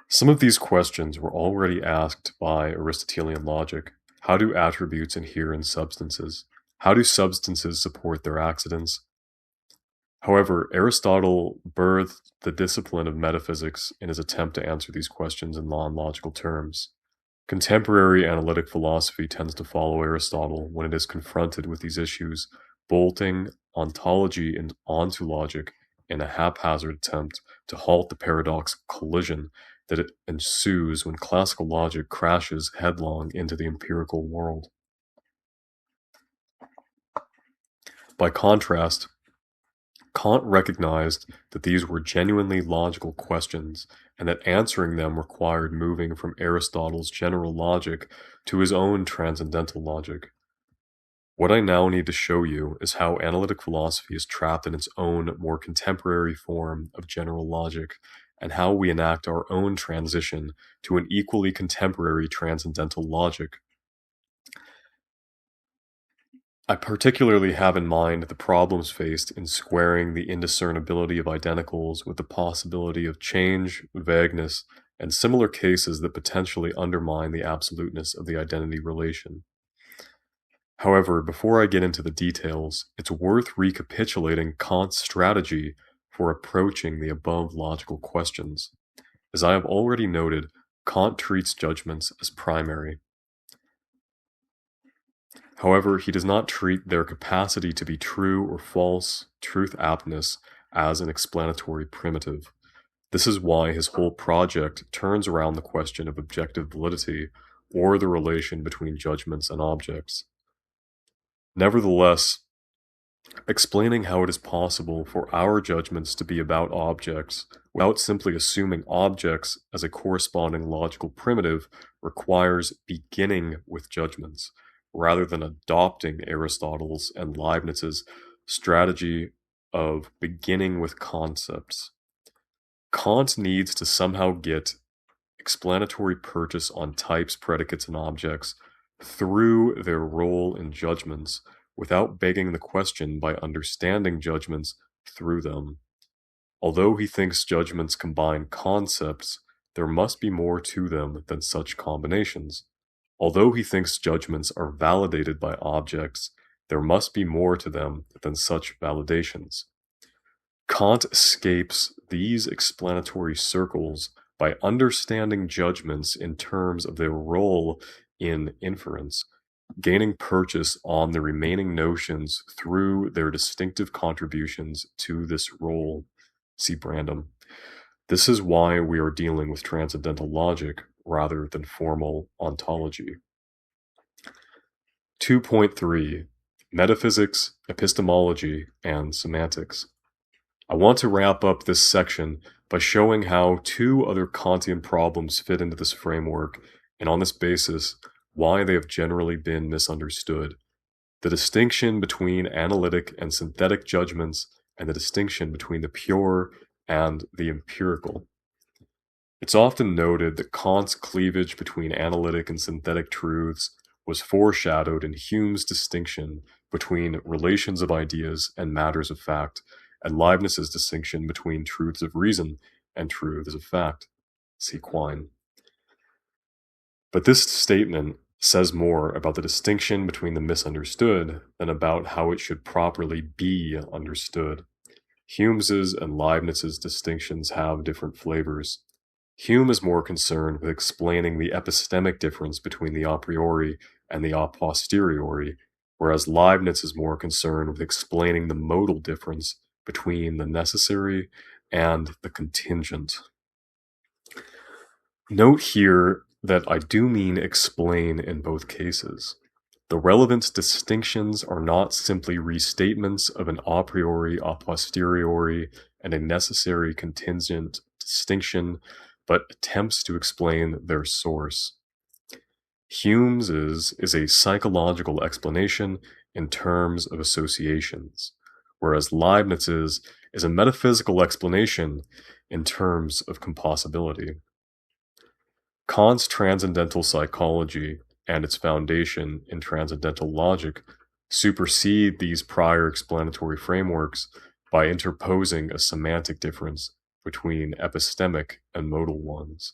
Some of these questions were already asked by Aristotelian logic. How do attributes inhere in substances? How do substances support their accidents? However, Aristotle birthed the discipline of metaphysics in his attempt to answer these questions in non-logical terms. Contemporary analytic philosophy tends to follow Aristotle when it is confronted with these issues, bolting ontology onto logic in a haphazard attempt to halt the paradoxical collision that it ensues when classical logic crashes headlong into the empirical world. By contrast, Kant recognized that these were genuinely logical questions and that answering them required moving from Aristotle's general logic to his own transcendental logic. What I now need to show you is how analytic philosophy is trapped in its own more contemporary form of general logic, and how we enact our own transition to an equally contemporary transcendental logic. I particularly have in mind the problems faced in squaring the indiscernibility of identicals with the possibility of change, vagueness, and similar cases that potentially undermine the absoluteness of the identity relation. However, before I get into the details, it's worth recapitulating Kant's strategy for approaching the above logical questions. As I have already noted, Kant treats judgments as primary. However, he does not treat their capacity to be true or false, truth aptness, as an explanatory primitive. This is why his whole project turns around the question of objective validity or the relation between judgments and objects. Nevertheless, explaining how it is possible for our judgments to be about objects without simply assuming objects as a corresponding logical primitive requires beginning with judgments, rather than adopting Aristotle's and Leibniz's strategy of beginning with concepts. Kant needs to somehow get explanatory purchase on types, predicates, and objects through their role in judgments without begging the question by understanding judgments through them. Although he thinks judgments combine concepts, there must be more to them than such combinations. Although he thinks judgments are validated by objects, there must be more to them than such validations. Kant escapes these explanatory circles by understanding judgments in terms of their role in inference, gaining purchase on the remaining notions through their distinctive contributions to this role. See Brandom. This is why we are dealing with transcendental logic rather than formal ontology. 2.3 Metaphysics, Epistemology, and Semantics. I want to wrap up this section by showing how two other Kantian problems fit into this framework, and on this basis, why they have generally been misunderstood. The distinction between analytic and synthetic judgments, and the distinction between the pure and the empirical. It's often noted that Kant's cleavage between analytic and synthetic truths was foreshadowed in Hume's distinction between relations of ideas and matters of fact, and Leibniz's distinction between truths of reason and truths of fact. See Quine. But this statement says more about the distinction between the misunderstood than about how it should properly be understood. Hume's and Leibniz's distinctions have different flavors. Hume is more concerned with explaining the epistemic difference between the a priori and the a posteriori, whereas Leibniz is more concerned with explaining the modal difference between the necessary and the contingent. Note here that I do mean explain in both cases. The relevant distinctions are not simply restatements of an a priori, a posteriori, and a necessary contingent distinction, but attempts to explain their source. Hume's is a psychological explanation in terms of associations, whereas Leibniz's is a metaphysical explanation in terms of compossibility. Kant's transcendental psychology and its foundation in transcendental logic supersede these prior explanatory frameworks by interposing a semantic difference between epistemic and modal ones.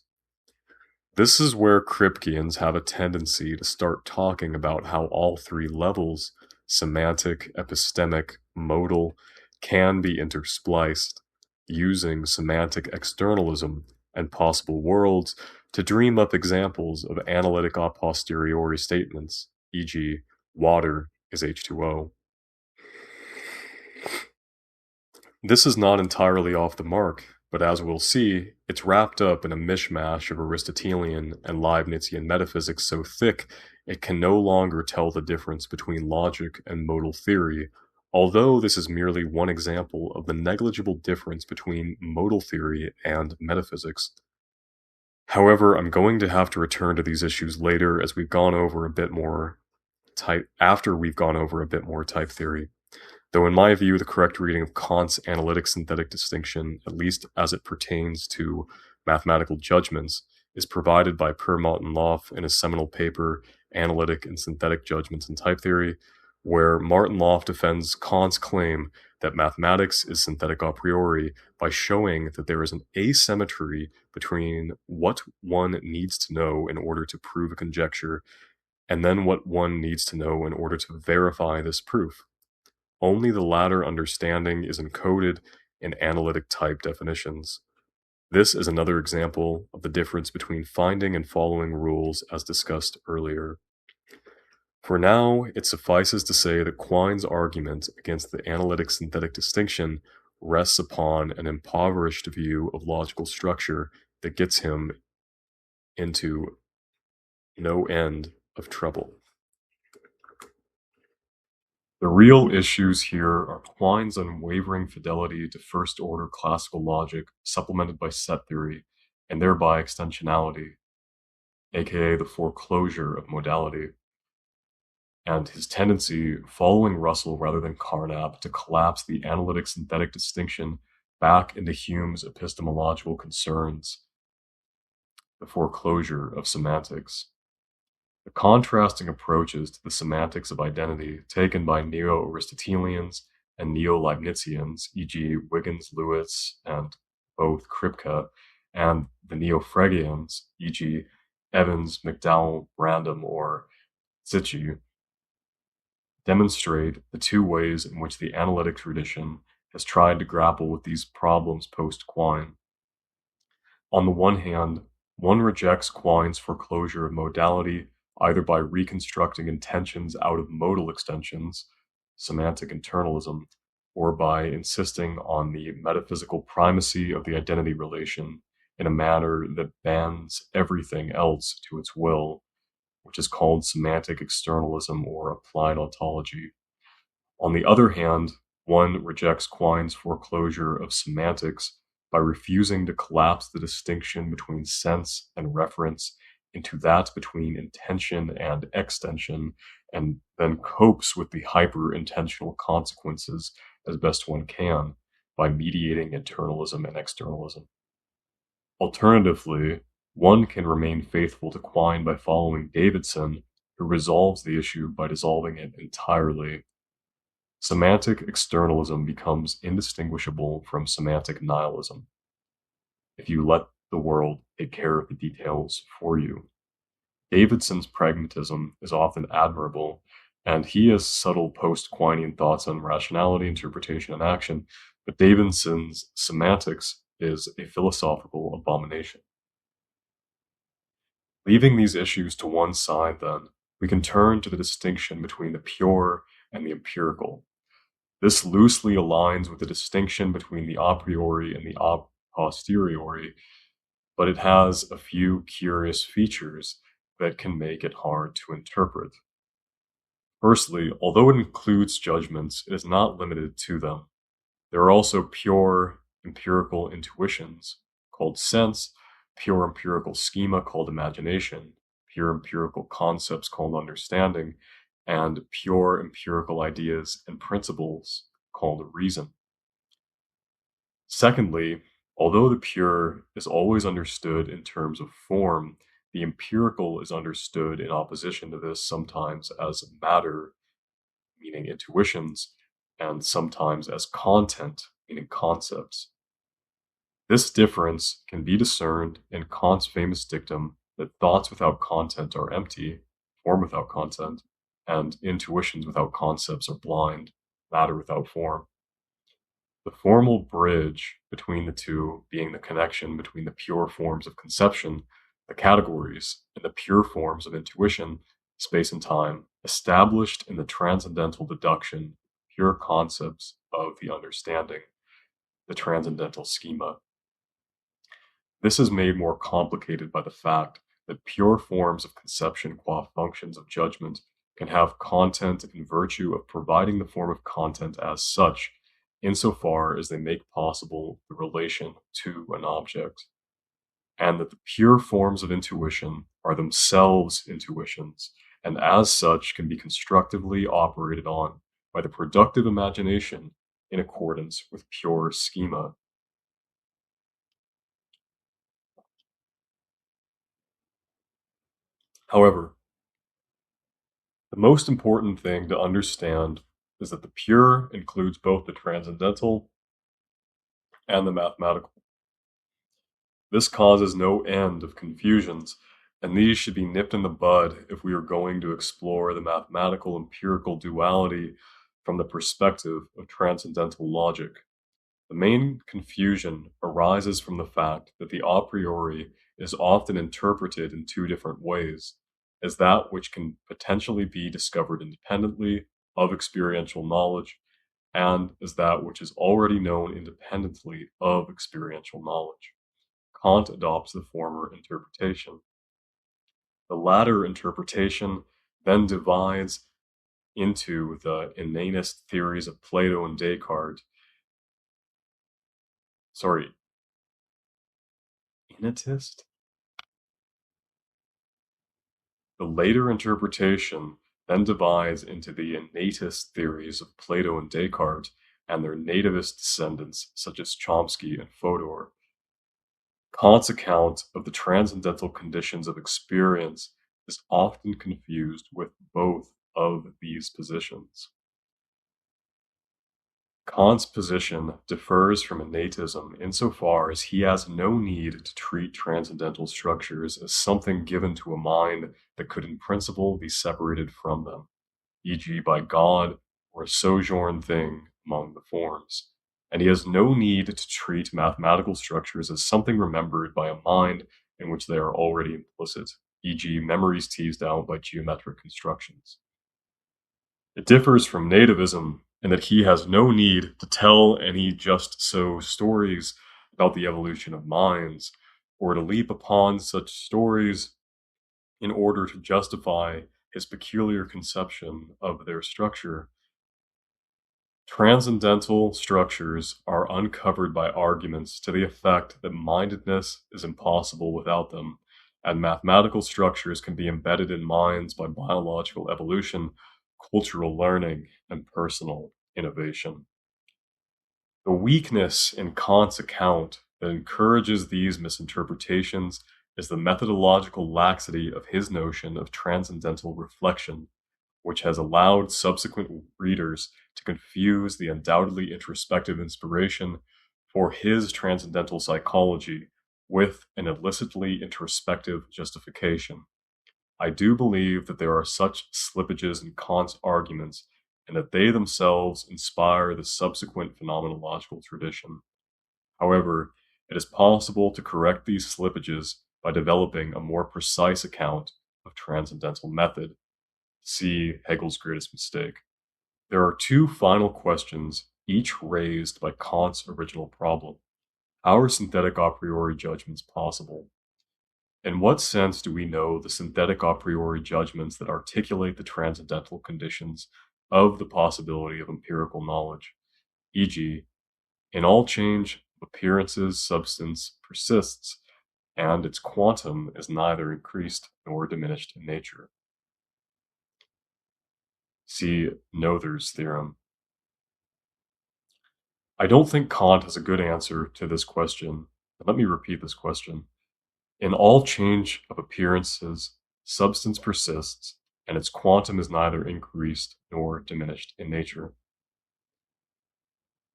This is where Kripkeans have a tendency to start talking about how all three levels, semantic, epistemic, modal, can be interspliced, using semantic externalism and possible worlds to dream up examples of analytic a posteriori statements, e.g., water is H2O. This is not entirely off the mark, but as we'll see, it's wrapped up in a mishmash of Aristotelian and Leibnizian metaphysics so thick it can no longer tell the difference between logic and modal theory, although this is merely one example of the negligible difference between modal theory and metaphysics. However, I'm going to have to return to these issues later as we've gone over a bit more type theory. Though in my view, the correct reading of Kant's analytic-synthetic distinction, at least as it pertains to mathematical judgments, is provided by Per Martin-Löf in his seminal paper, Analytic and Synthetic Judgments in Type Theory, where Martin-Löf defends Kant's claim that mathematics is synthetic a priori by showing that there is an asymmetry between what one needs to know in order to prove a conjecture and then what one needs to know in order to verify this proof. Only the latter understanding is encoded in analytic type definitions. This is another example of the difference between finding and following rules as discussed earlier. For now, it suffices to say that Quine's argument against the analytic-synthetic distinction rests upon an impoverished view of logical structure that gets him into no end of trouble. The real issues here are Quine's unwavering fidelity to first-order classical logic supplemented by set theory, and thereby extensionality, aka the foreclosure of modality, and his tendency, following Russell rather than Carnap, to collapse the analytic-synthetic distinction back into Hume's epistemological concerns, the foreclosure of semantics. The contrasting approaches to the semantics of identity taken by neo-Aristotelians and neo-Leibnizians, e.g. Wiggins, Lewis, and both Kripke, and the neo-Fregeans, e.g. Evans, McDowell, Random, or Tichý, demonstrate the two ways in which the analytic tradition has tried to grapple with these problems post-Quine. On the one hand, one rejects Quine's foreclosure of modality either by reconstructing intensions out of modal extensions, semantic internalism, or by insisting on the metaphysical primacy of the identity relation in a manner that bends everything else to its will, which is called semantic externalism or applied ontology. On the other hand, one rejects Quine's foreclosure of semantics by refusing to collapse the distinction between sense and reference into that between intention and extension, and then copes with the hyper-intentional consequences as best one can by mediating internalism and externalism. Alternatively, one can remain faithful to Quine by following Davidson, who resolves the issue by dissolving it entirely. Semantic externalism becomes indistinguishable from semantic nihilism if you let the world take care of the details for you. Davidson's pragmatism is often admirable, and he has subtle post-Quinean thoughts on rationality, interpretation, and action, but Davidson's semantics is a philosophical abomination. Leaving these issues to one side, then, we can turn to the distinction between the pure and the empirical. This loosely aligns with the distinction between the a priori and the a posteriori, but it has a few curious features that can make it hard to interpret. Firstly, although it includes judgments, it is not limited to them. There are also pure empirical intuitions, called sense, pure empirical schema, called imagination, pure empirical concepts, called understanding, and pure empirical ideas and principles, called reason. Secondly, although the pure is always understood in terms of form, the empirical is understood in opposition to this sometimes as matter, meaning intuitions, and sometimes as content, meaning concepts. This difference can be discerned in Kant's famous dictum that thoughts without content are empty, form without content, and intuitions without concepts are blind, matter without form. The formal bridge between the two being the connection between the pure forms of conception, the categories, and the pure forms of intuition, space and time, established in the transcendental deduction, pure concepts of the understanding, the transcendental schema. This is made more complicated by the fact that pure forms of conception qua functions of judgment can have content in virtue of providing the form of content as such, insofar as they make possible the relation to an object, and that the pure forms of intuition are themselves intuitions, and as such can be constructively operated on by the productive imagination in accordance with pure schema. However, the most important thing to understand is that the pure includes both the transcendental and the mathematical. This causes no end of confusions, and these should be nipped in the bud if we are going to explore the mathematical empirical duality from the perspective of transcendental logic. The main confusion arises from the fact that the a priori is often interpreted in two different ways, as that which can potentially be discovered independently of experiential knowledge, and as that which is already known independently of experiential knowledge. Kant adopts the former interpretation. The latter interpretation then divides into the inanist theories of Plato and Descartes. Inatist? The later interpretation then divides into the innatist theories of Plato and Descartes and their nativist descendants such as Chomsky and Fodor. Kant's account of the transcendental conditions of experience is often confused with both of these positions. Kant's position differs from innatism insofar as he has no need to treat transcendental structures as something given to a mind that could in principle be separated from them, e.g. by God or a sojourn thing among the forms. And he has no need to treat mathematical structures as something remembered by a mind in which they are already implicit, e.g. memories teased out by geometric constructions. It differs from nativism in that he has no need to tell any just so stories about the evolution of minds, or to leap upon such stories in order to justify his peculiar conception of their structure. Transcendental structures are uncovered by arguments to the effect that mindedness is impossible without them, and mathematical structures can be embedded in minds by biological evolution, cultural learning, and personal innovation. The weakness in Kant's account that encourages these misinterpretations is the methodological laxity of his notion of transcendental reflection, which has allowed subsequent readers to confuse the undoubtedly introspective inspiration for his transcendental psychology with an illicitly introspective justification. I do believe that there are such slippages in Kant's arguments, and that they themselves inspire the subsequent phenomenological tradition. However, it is possible to correct these slippages by developing a more precise account of transcendental method. See Hegel's greatest mistake. There are two final questions, each raised by Kant's original problem. How are synthetic a priori judgments possible? In what sense do we know the synthetic a priori judgments that articulate the transcendental conditions of the possibility of empirical knowledge? E.g., in all change of appearances, substance persists, and its quantum is neither increased nor diminished in nature. See Noether's theorem. I don't think Kant has a good answer to this question. Let me repeat this question. In all change of appearances, substance persists, and its quantum is neither increased nor diminished in nature.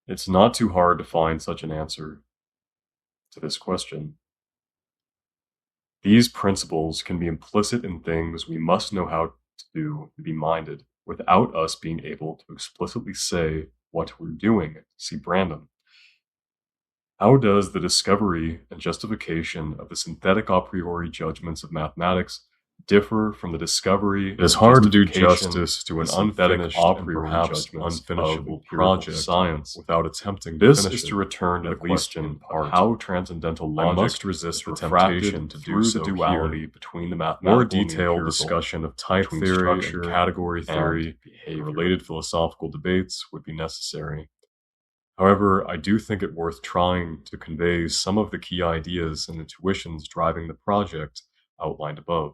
It's not too hard to find such an answer to this question. These principles can be implicit in things we must know how to do to be minded, without us being able to explicitly say what we're doing. See Brandon. How does the discovery and justification of the synthetic a priori judgments of mathematics differ from the discovery? It is hard to do justice to an unfinished and perhaps unfinishable project of science without attempting to finish it. This is to return to the question of how transcendental logic must resist the temptation to do so. The duality between the mathematical more detailed discussion of type theory and category theory and related philosophical debates would be necessary. However, I do think it worth trying to convey some of the key ideas and intuitions driving the project outlined above.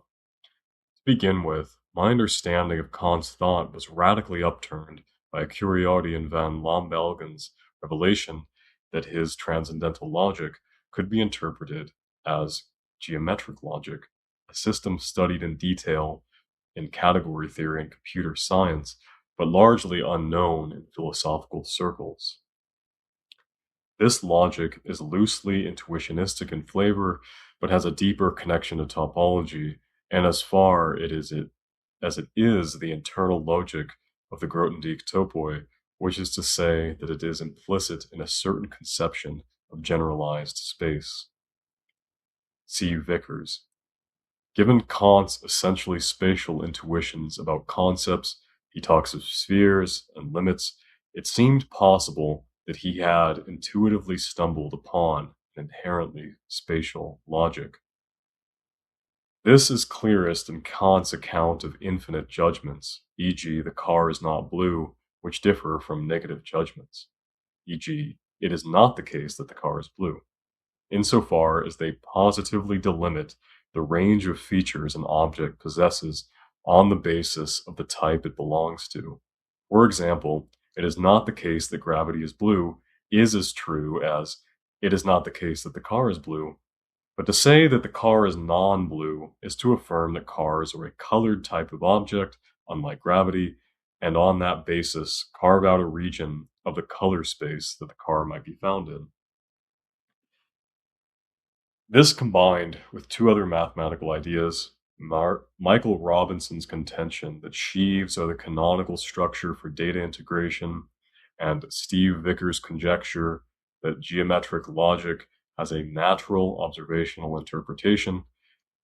To begin with, my understanding of Kant's thought was radically upturned by Curiottian van Lambelgen's revelation that his transcendental logic could be interpreted as geometric logic, a system studied in detail in category theory and computer science, but largely unknown in philosophical circles. This logic is loosely intuitionistic in flavor, but has a deeper connection to topology, and as far as it is the internal logic of the Grothendieck topoi, which is to say that it is implicit in a certain conception of generalized space. C. Vickers. Given Kant's essentially spatial intuitions about concepts, he talks of spheres and limits, it seemed possible that he had intuitively stumbled upon an inherently spatial logic. This is clearest in Kant's account of infinite judgments, e.g., the car is not blue, which differ from negative judgments, e.g., it is not the case that the car is blue, insofar as they positively delimit the range of features an object possesses on the basis of the type it belongs to. For example, it is not the case that gravity is blue is as true as it is not the case that the car is blue. But to say that the car is non-blue is to affirm that cars are a colored type of object, unlike gravity, and on that basis carve out a region of the color space that the car might be found in. This combined with two other mathematical ideas, Michael Robinson's contention that sheaves are the canonical structure for data integration, and Steve Vickers' conjecture that geometric logic has a natural observational interpretation,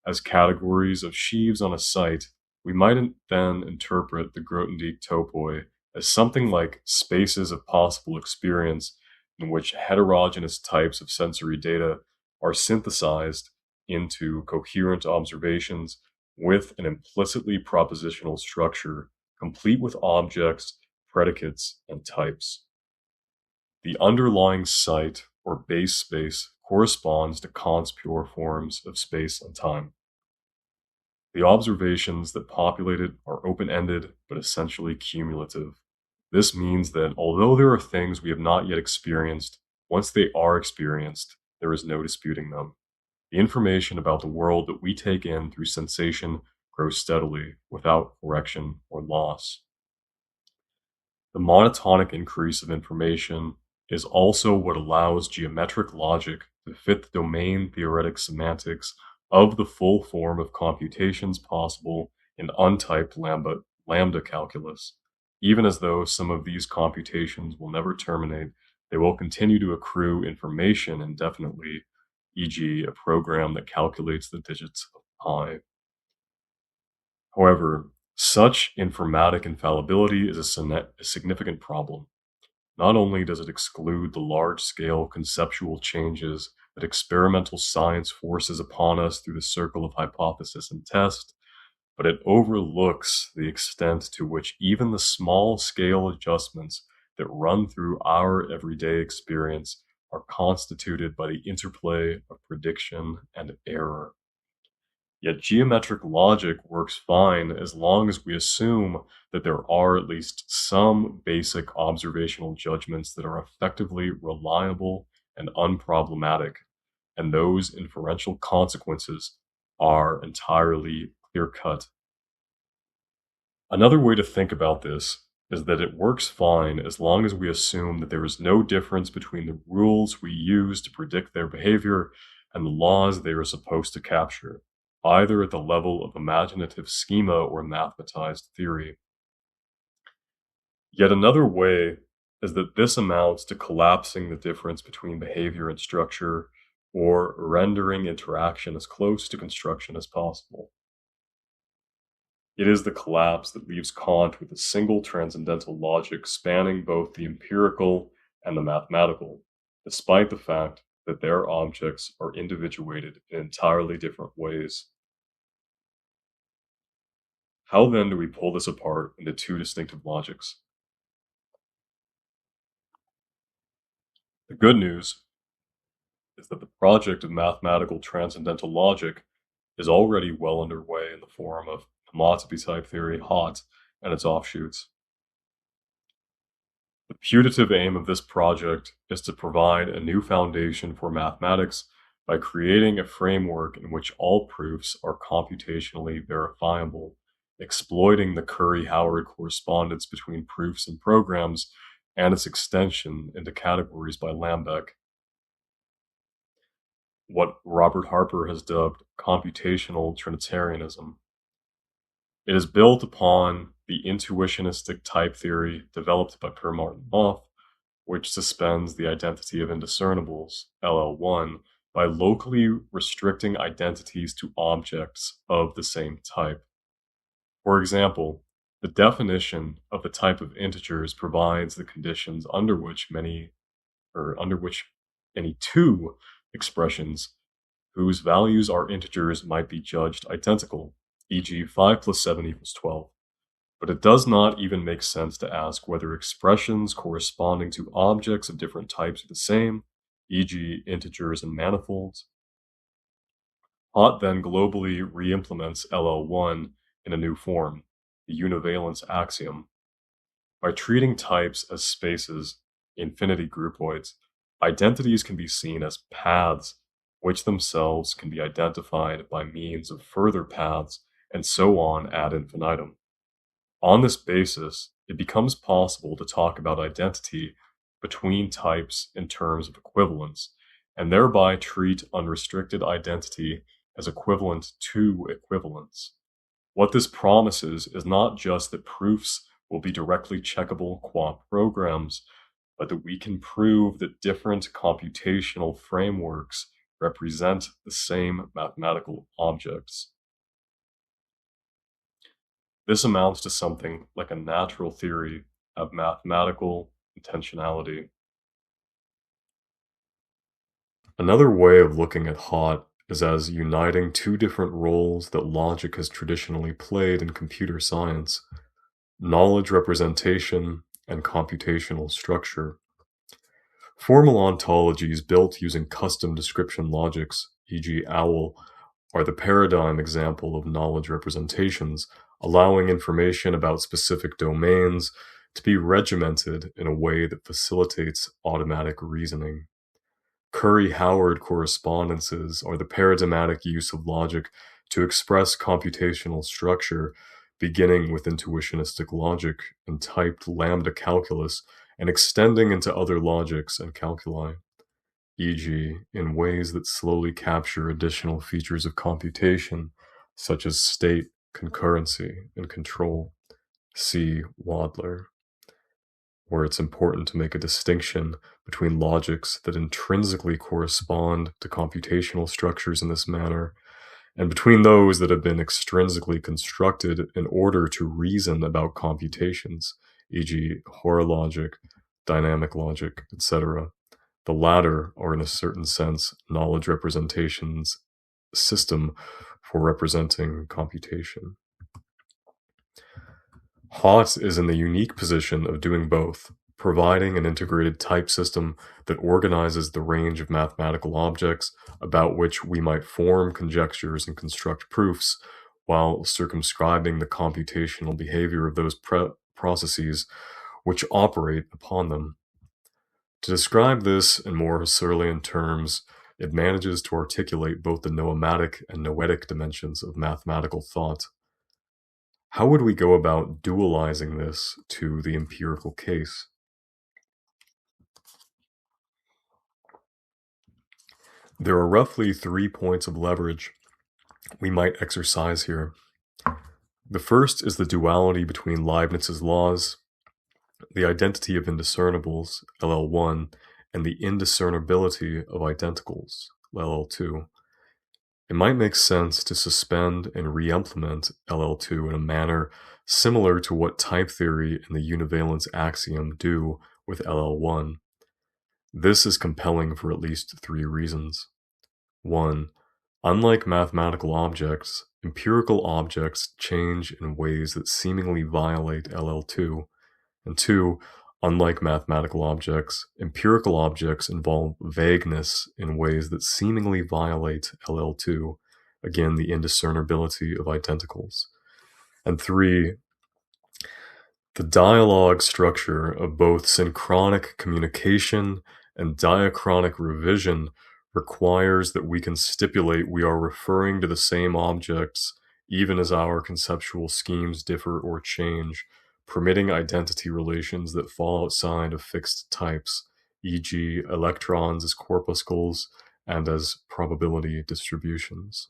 as categories of sheaves on a site, we might then interpret the Grothendieck topoi as something like spaces of possible experience in which heterogeneous types of sensory data are synthesized into coherent observations with an implicitly propositional structure, complete with objects, predicates, and types. The underlying site or base space corresponds to Kant's pure forms of space and time. The observations that populate it are open-ended but essentially cumulative. This means that although there are things we have not yet experienced, once they are experienced, there is no disputing them. The information about the world that we take in through sensation grows steadily, without correction or loss. The monotonic increase of information is also what allows geometric logic to fit the domain-theoretic semantics of the full form of computations possible in untyped lambda calculus. Even as though some of these computations will never terminate, they will continue to accrue information indefinitely, e.g., a program that calculates the digits of pi. However, such informatic infallibility is a significant problem. Not only does it exclude the large-scale conceptual changes that experimental science forces upon us through the circle of hypothesis and test, but it overlooks the extent to which even the small-scale adjustments that run through our everyday experience are constituted by the interplay of prediction and error. Yet geometric logic works fine as long as we assume that there are at least some basic observational judgments that are effectively reliable and unproblematic, and those inferential consequences are entirely clear-cut. Another way to think about this is that it works fine as long as we assume that there is no difference between the rules we use to predict their behavior and the laws they are supposed to capture, either at the level of imaginative schema or mathematized theory. Yet another way is that this amounts to collapsing the difference between behavior and structure, or rendering interaction as close to construction as possible. It is the collapse that leaves Kant with a single transcendental logic spanning both the empirical and the mathematical, despite the fact that their objects are individuated in entirely different ways. How then do we pull this apart into two distinctive logics? The good news is that the project of mathematical transcendental logic is already well underway in the form of homotopy type theory, HOT, and its offshoots. The putative aim of this project is to provide a new foundation for mathematics by creating a framework in which all proofs are computationally verifiable, exploiting the Curry-Howard correspondence between proofs and programs and its extension into categories by Lambeck. what Robert Harper has dubbed computational Trinitarianism. It is built upon the intuitionistic type theory developed by Per Martin Moth, which suspends the identity of indiscernibles, LL1, by locally restricting identities to objects of the same type. For example, the definition of the type of integers provides the conditions under which any two expressions whose values are integers might be judged identical, e.g. 5 plus 7 equals 12. But it does not even make sense to ask whether expressions corresponding to objects of different types are the same, e.g. integers and manifolds. Hott then globally re-implements LL1 in a new form, the univalence axiom. By treating types as spaces, infinity groupoids, identities can be seen as paths, which themselves can be identified by means of further paths, and so on ad infinitum. On this basis, it becomes possible to talk about identity between types in terms of equivalence, and thereby treat unrestricted identity as equivalent to equivalence. What this promises is not just that proofs will be directly checkable qua programs, but that we can prove that different computational frameworks represent the same mathematical objects. This amounts to something like a natural theory of mathematical intentionality. Another way of looking at Hott is as uniting two different roles that logic has traditionally played in computer science: knowledge representation and computational structure. Formal ontologies built using custom description logics, e.g. OWL, are the paradigm example of knowledge representations, allowing information about specific domains to be regimented in a way that facilitates automatic reasoning. Curry-Howard correspondences are the paradigmatic use of logic to express computational structure, beginning with intuitionistic logic and typed lambda calculus and extending into other logics and calculi, e.g., in ways that slowly capture additional features of computation, such as state, concurrency, and control. See Wadler. Where it's important to make a distinction between logics that intrinsically correspond to computational structures in this manner, and between those that have been extrinsically constructed in order to reason about computations, e.g. Hoare logic, dynamic logic, etc. The latter are, in a certain sense, knowledge representations system for representing computation. Hott is in the unique position of doing both, providing an integrated type system that organizes the range of mathematical objects about which we might form conjectures and construct proofs, while circumscribing the computational behavior of those processes which operate upon them. To describe this in more Husserlian terms, it manages to articulate both the noematic and noetic dimensions of mathematical thought. How would we go about dualizing this to the empirical case? There are roughly 3 points of leverage we might exercise here. The first is the duality between Leibniz's laws, the identity of indiscernibles, LL1, and the indiscernibility of identicals, LL2. It might make sense to suspend and re-implement LL2 in a manner similar to what type theory and the univalence axiom do with LL1. This is compelling for at least 3 reasons. 1. Unlike mathematical objects, empirical objects change in ways that seemingly violate LL2. And 2. Unlike mathematical objects, empirical objects involve vagueness in ways that seemingly violate LL2, again, the indiscernibility of identicals. And 3, the dialogue structure of both synchronic communication and diachronic revision requires that we can stipulate we are referring to the same objects even as our conceptual schemes differ or change, permitting identity relations that fall outside of fixed types, e.g. electrons as corpuscles and as probability distributions,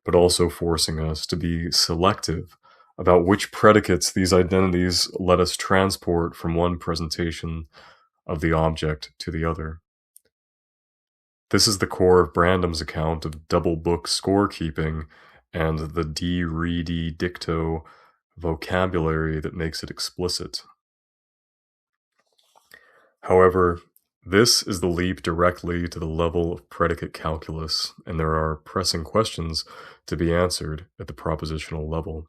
but also forcing us to be selective about which predicates these identities let us transport from one presentation of the object to the other. This is the core of Brandam's account of double book scorekeeping and the de re dicto vocabulary that makes it explicit. However, this is the leap directly to the level of predicate calculus, and there are pressing questions to be answered at the propositional level.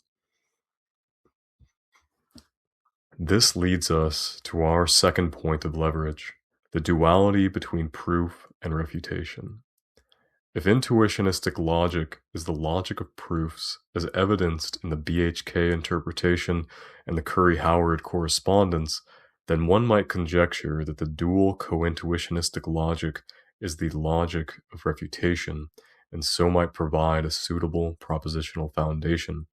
This leads us to our second point of leverage, the duality between proof and refutation. If intuitionistic logic is the logic of proofs as evidenced in the BHK interpretation and the Curry-Howard correspondence, then one might conjecture that the dual co-intuitionistic logic is the logic of refutation, and so might provide a suitable propositional foundation.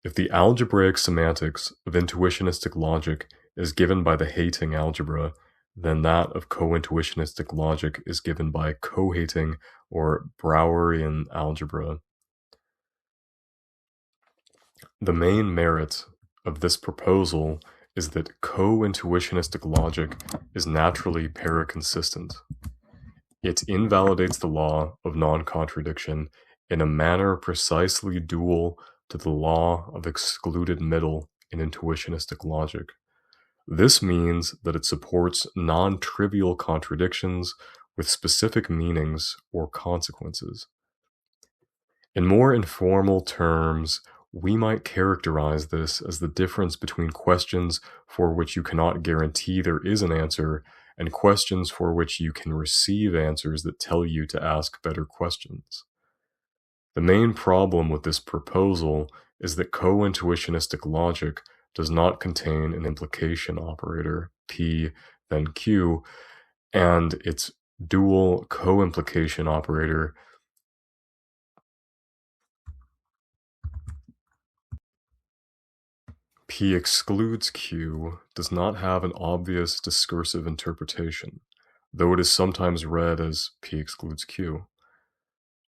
If the algebraic semantics of intuitionistic logic is given by the hating algebra, then that of co-intuitionistic logic is given by co-hating or Browerian algebra. The main merit of this proposal is that co-intuitionistic logic is naturally paraconsistent. It invalidates the law of non-contradiction in a manner precisely dual to the law of excluded middle in intuitionistic logic. This means that it supports non-trivial contradictions with specific meanings or consequences. In more informal terms, we might characterize this as the difference between questions for which you cannot guarantee there is an answer and questions for which you can receive answers that tell you to ask better questions. The main problem with this proposal is that co-intuitionistic logic does not contain an implication operator, P then Q, and its dual co-implication operator, P excludes Q, does not have an obvious discursive interpretation, though it is sometimes read as P excludes Q.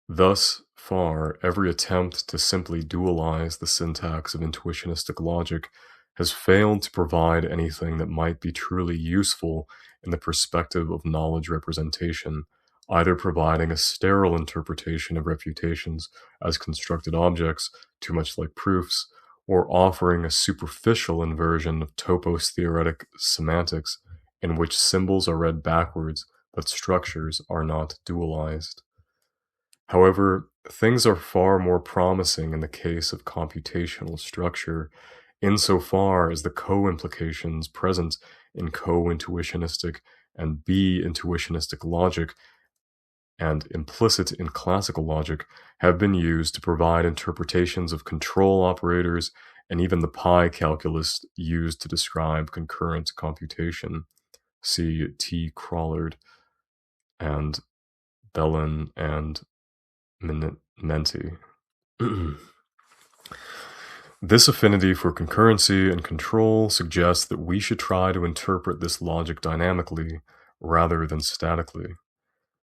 Thus far, every attempt to simply dualize the syntax of intuitionistic logic has failed to provide anything that might be truly useful in the perspective of knowledge representation, either providing a sterile interpretation of refutations as constructed objects, too much like proofs, or offering a superficial inversion of topos-theoretic semantics in which symbols are read backwards but structures are not dualized. However, things are far more promising in the case of computational structure, insofar as the co-implications present in co-intuitionistic and B-intuitionistic logic and implicit in classical logic have been used to provide interpretations of control operators and even the pi calculus used to describe concurrent computation. See T. Crawlard and Bellin and Menti. This affinity for concurrency and control suggests that we should try to interpret this logic dynamically rather than statically.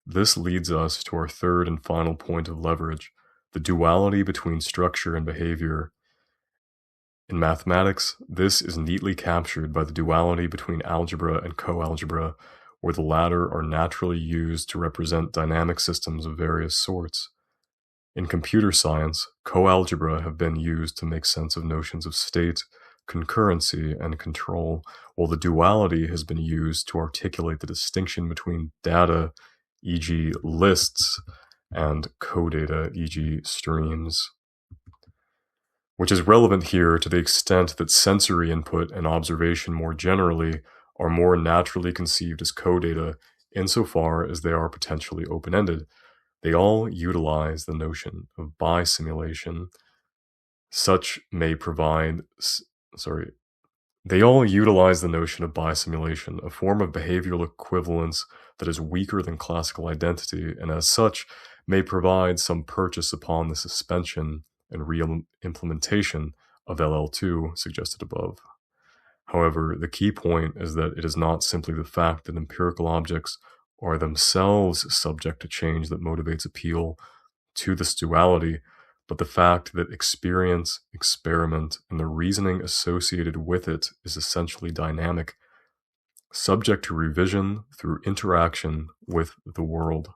This leads us to our third and final point of leverage, the duality between structure and behavior. In mathematics, this is neatly captured by the duality between algebra and coalgebra, where the latter are naturally used to represent dynamic systems of various sorts. In computer science, coalgebra have been used to make sense of notions of state, concurrency, and control, while the duality has been used to articulate the distinction between data, e.g. lists, and codata, e.g. streams, which is relevant here to the extent that sensory input and observation more generally are more naturally conceived as codata insofar as they are potentially open-ended. They all utilize the notion of bisimulation. They all utilize the notion of bisimulation, a form of behavioral equivalence that is weaker than classical identity, and as such may provide some purchase upon the suspension and real implementation of LL2 suggested above. However, the key point is that it is not simply the fact that empirical objects are themselves subject to change that motivates appeal to this duality, but the fact that experience, experiment, and the reasoning associated with it is essentially dynamic, subject to revision through interaction with the world.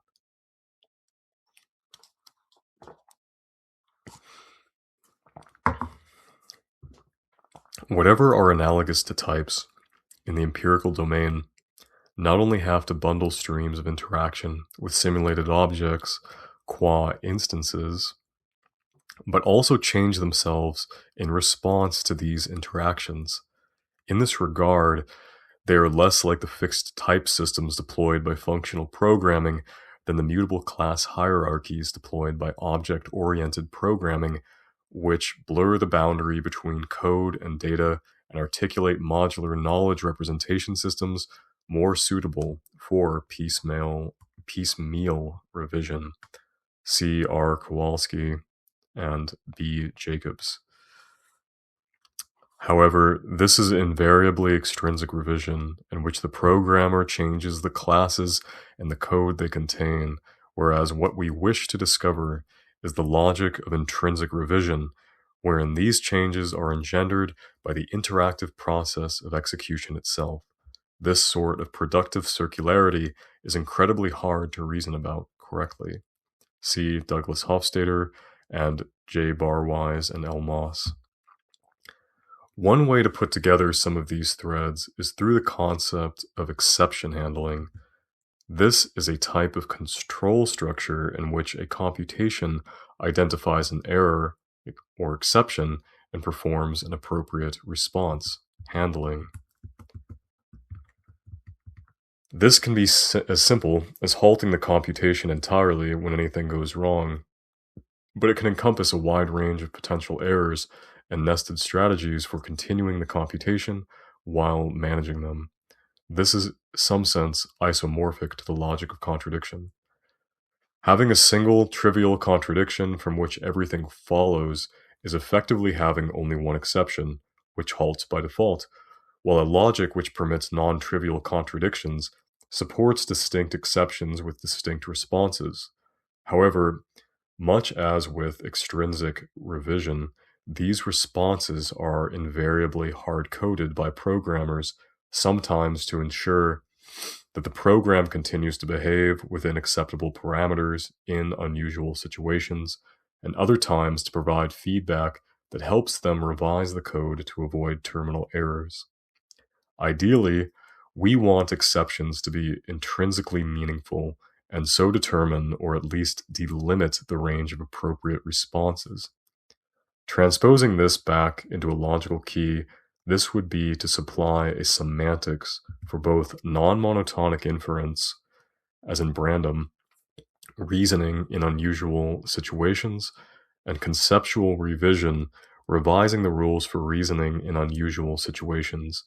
Whatever are analogous to types in the empirical domain not only have to bundle streams of interaction with simulated objects qua instances, but also change themselves in response to these interactions. In this regard, they are less like the fixed type systems deployed by functional programming than the mutable class hierarchies deployed by object-oriented programming, which blur the boundary between code and data and articulate modular knowledge representation systems more suitable for piecemeal revision. C. R. Kowalski and B. Jacobs. However, this is invariably extrinsic revision, in which the programmer changes the classes and the code they contain, whereas what we wish to discover is the logic of intrinsic revision, wherein these changes are engendered by the interactive process of execution itself. This sort of productive circularity is incredibly hard to reason about correctly. See Douglas Hofstadter and J. Barwise and L. Moss. One way to put together some of these threads is through the concept of exception handling. This is a type of control structure in which a computation identifies an error or exception and performs an appropriate response, handling. This can be as simple as halting the computation entirely when anything goes wrong, but it can encompass a wide range of potential errors and nested strategies for continuing the computation while managing them. This is, in some sense, isomorphic to the logic of contradiction. Having a single trivial contradiction from which everything follows is effectively having only one exception, which halts by default, while a logic which permits non-trivial contradictions supports distinct exceptions with distinct responses. However, much as with extrinsic revision, these responses are invariably hard-coded by programmers, sometimes to ensure that the program continues to behave within acceptable parameters in unusual situations, and other times to provide feedback that helps them revise the code to avoid terminal errors. Ideally, we want exceptions to be intrinsically meaningful and so determine or at least delimit the range of appropriate responses. Transposing this back into a logical key, this would be to supply a semantics for both non-monotonic inference, as in Brandom, reasoning in unusual situations, and conceptual revision, revising the rules for reasoning in unusual situations,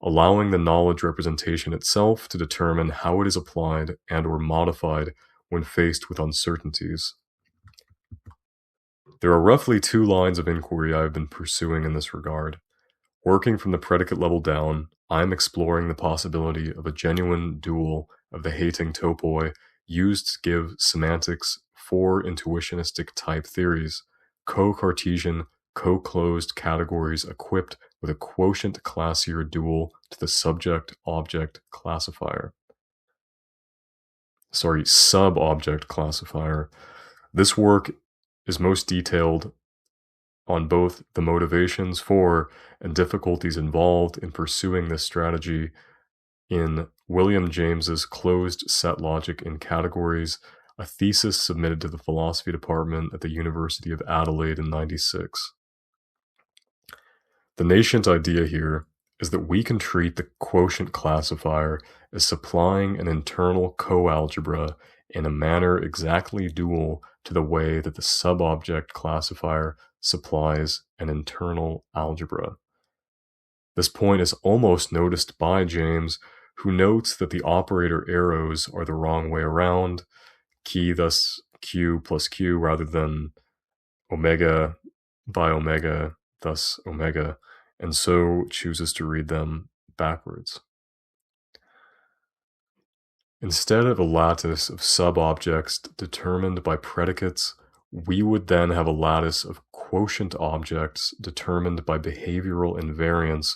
allowing the knowledge representation itself to determine how it is applied and or modified when faced with uncertainties. There are roughly 2 lines of inquiry I have been pursuing in this regard. Working from the predicate level down, I am exploring the possibility of a genuine dual of the hating topoi used to give semantics for intuitionistic type theories, co-Cartesian, co-closed categories equipped with a quotient classier dual to the sub-object classifier. This work is most detailed on both the motivations for and difficulties involved in pursuing this strategy in William James's Closed Set Logic in Categories, a thesis submitted to the philosophy department at the University of Adelaide in '96. The nascent idea here is that we can treat the quotient classifier as supplying an internal coalgebra in a manner exactly dual to the way that the sub-object classifier supplies an internal algebra. This point is almost noticed by James, who notes that the operator arrows are the wrong way around, key thus q plus q rather than omega by omega thus omega, and so chooses to read them backwards. Instead of a lattice of sub-objects determined by predicates, we would then have a lattice of quotient objects determined by behavioral invariance,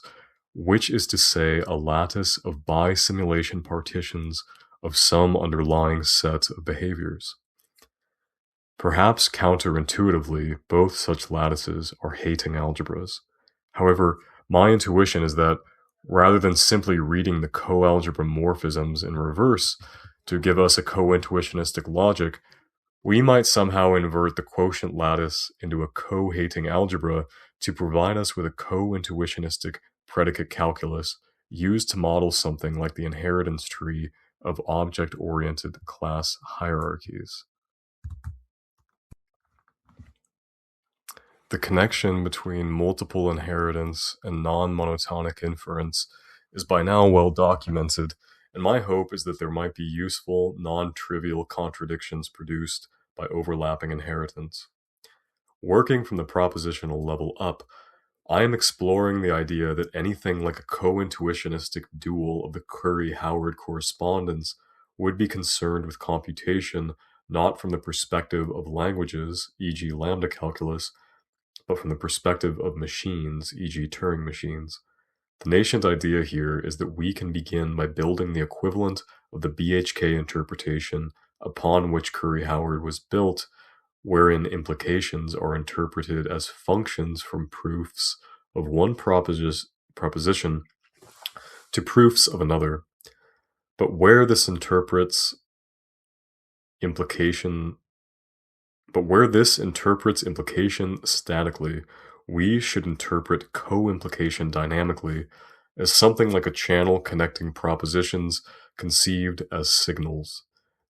which is to say a lattice of bi-simulation partitions of some underlying set of behaviors. Perhaps counterintuitively, both such lattices are hating algebras. However, my intuition is that rather than simply reading the coalgebra morphisms in reverse to give us a co-intuitionistic logic, we might somehow invert the quotient lattice into a co-hating algebra to provide us with a co-intuitionistic predicate calculus used to model something like the inheritance tree of object-oriented class hierarchies. The connection between multiple inheritance and non-monotonic inference is by now well documented, and my hope is that there might be useful, non-trivial contradictions produced by overlapping inheritance. Working from the propositional level up, I am exploring the idea that anything like a co-intuitionistic dual of the Curry-Howard correspondence would be concerned with computation not from the perspective of languages, e.g. lambda calculus, but from the perspective of machines, e.g. Turing machines. The nascent idea here is that we can begin by building the equivalent of the BHK interpretation upon which Curry-Howard was built, wherein implications are interpreted as functions from proofs of one proposition to proofs of another. But where this interprets implication statically, we should interpret co-implication dynamically as something like a channel connecting propositions conceived as signals.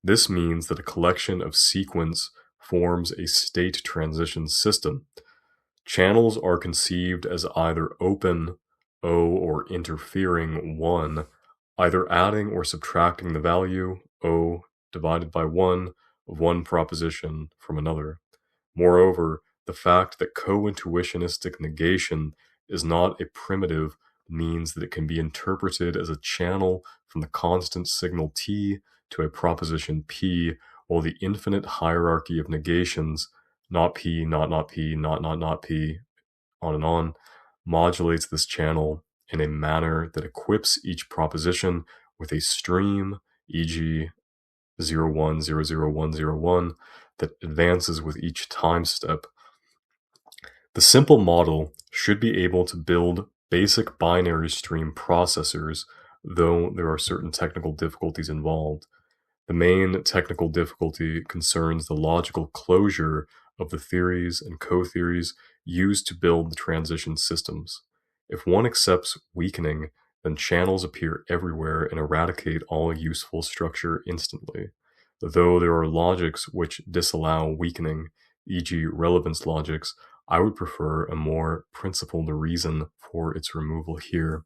This means that a collection of sequence forms a state transition system. Channels are conceived as either open, O, or interfering, 1, either adding or subtracting the value, O divided by 1, of one proposition from another. Moreover, the fact that co-intuitionistic negation is not a primitive means that it can be interpreted as a channel from the constant signal T to a proposition P, while the infinite hierarchy of negations, not P, not P, not P, on and on, modulates this channel in a manner that equips each proposition with a stream, e.g. 01, 00101, that advances with each time step. The simple model should be able to build basic binary stream processors, though there are certain technical difficulties involved. The main technical difficulty concerns the logical closure of the theories and co-theories used to build the transition systems. If one accepts weakening, then channels appear everywhere and eradicate all useful structure instantly. Though there are logics which disallow weakening, e.g. relevance logics, I would prefer a more principled reason for its removal here.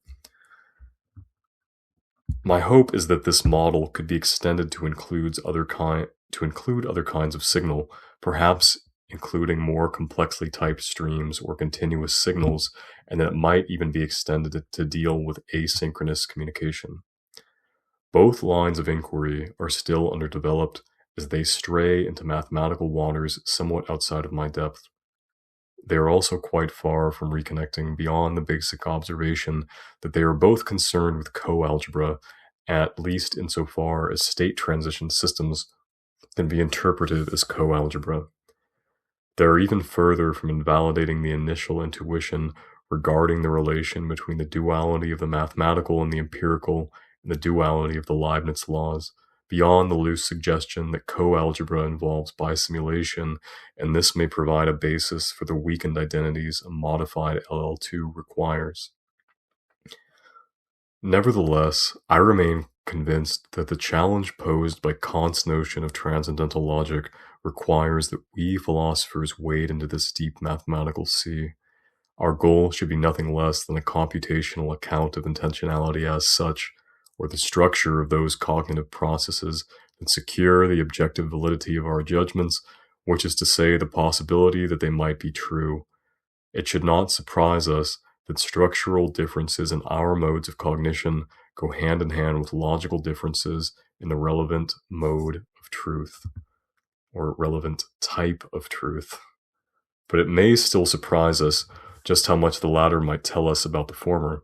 My hope is that this model could be extended to include other kinds of signal, perhaps including more complexly typed streams or continuous signals, and that it might even be extended to deal with asynchronous communication. Both lines of inquiry are still underdeveloped as they stray into mathematical waters somewhat outside of my depth. They are also quite far from reconnecting beyond the basic observation that they are both concerned with coalgebra, at least insofar as state transition systems can be interpreted as coalgebra. They are even further from invalidating the initial intuition regarding the relation between the duality of the mathematical and the empirical and the duality of the Leibniz laws, beyond the loose suggestion that coalgebra involves bisimulation, and this may provide a basis for the weakened identities a modified LL2 requires. Nevertheless, I remain convinced that the challenge posed by Kant's notion of transcendental logic requires that we philosophers wade into this deep mathematical sea. Our goal should be nothing less than a computational account of intentionality as such, or the structure of those cognitive processes that secure the objective validity of our judgments, which is to say the possibility that they might be true. It should not surprise us that structural differences in our modes of cognition go hand in hand with logical differences in the relevant mode of truth, or relevant type of truth. But it may still surprise us just how much the latter might tell us about the former.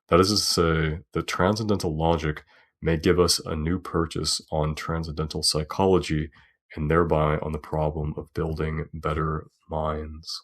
That is to say, that transcendental logic may give us a new purchase on transcendental psychology and thereby on the problem of building better minds.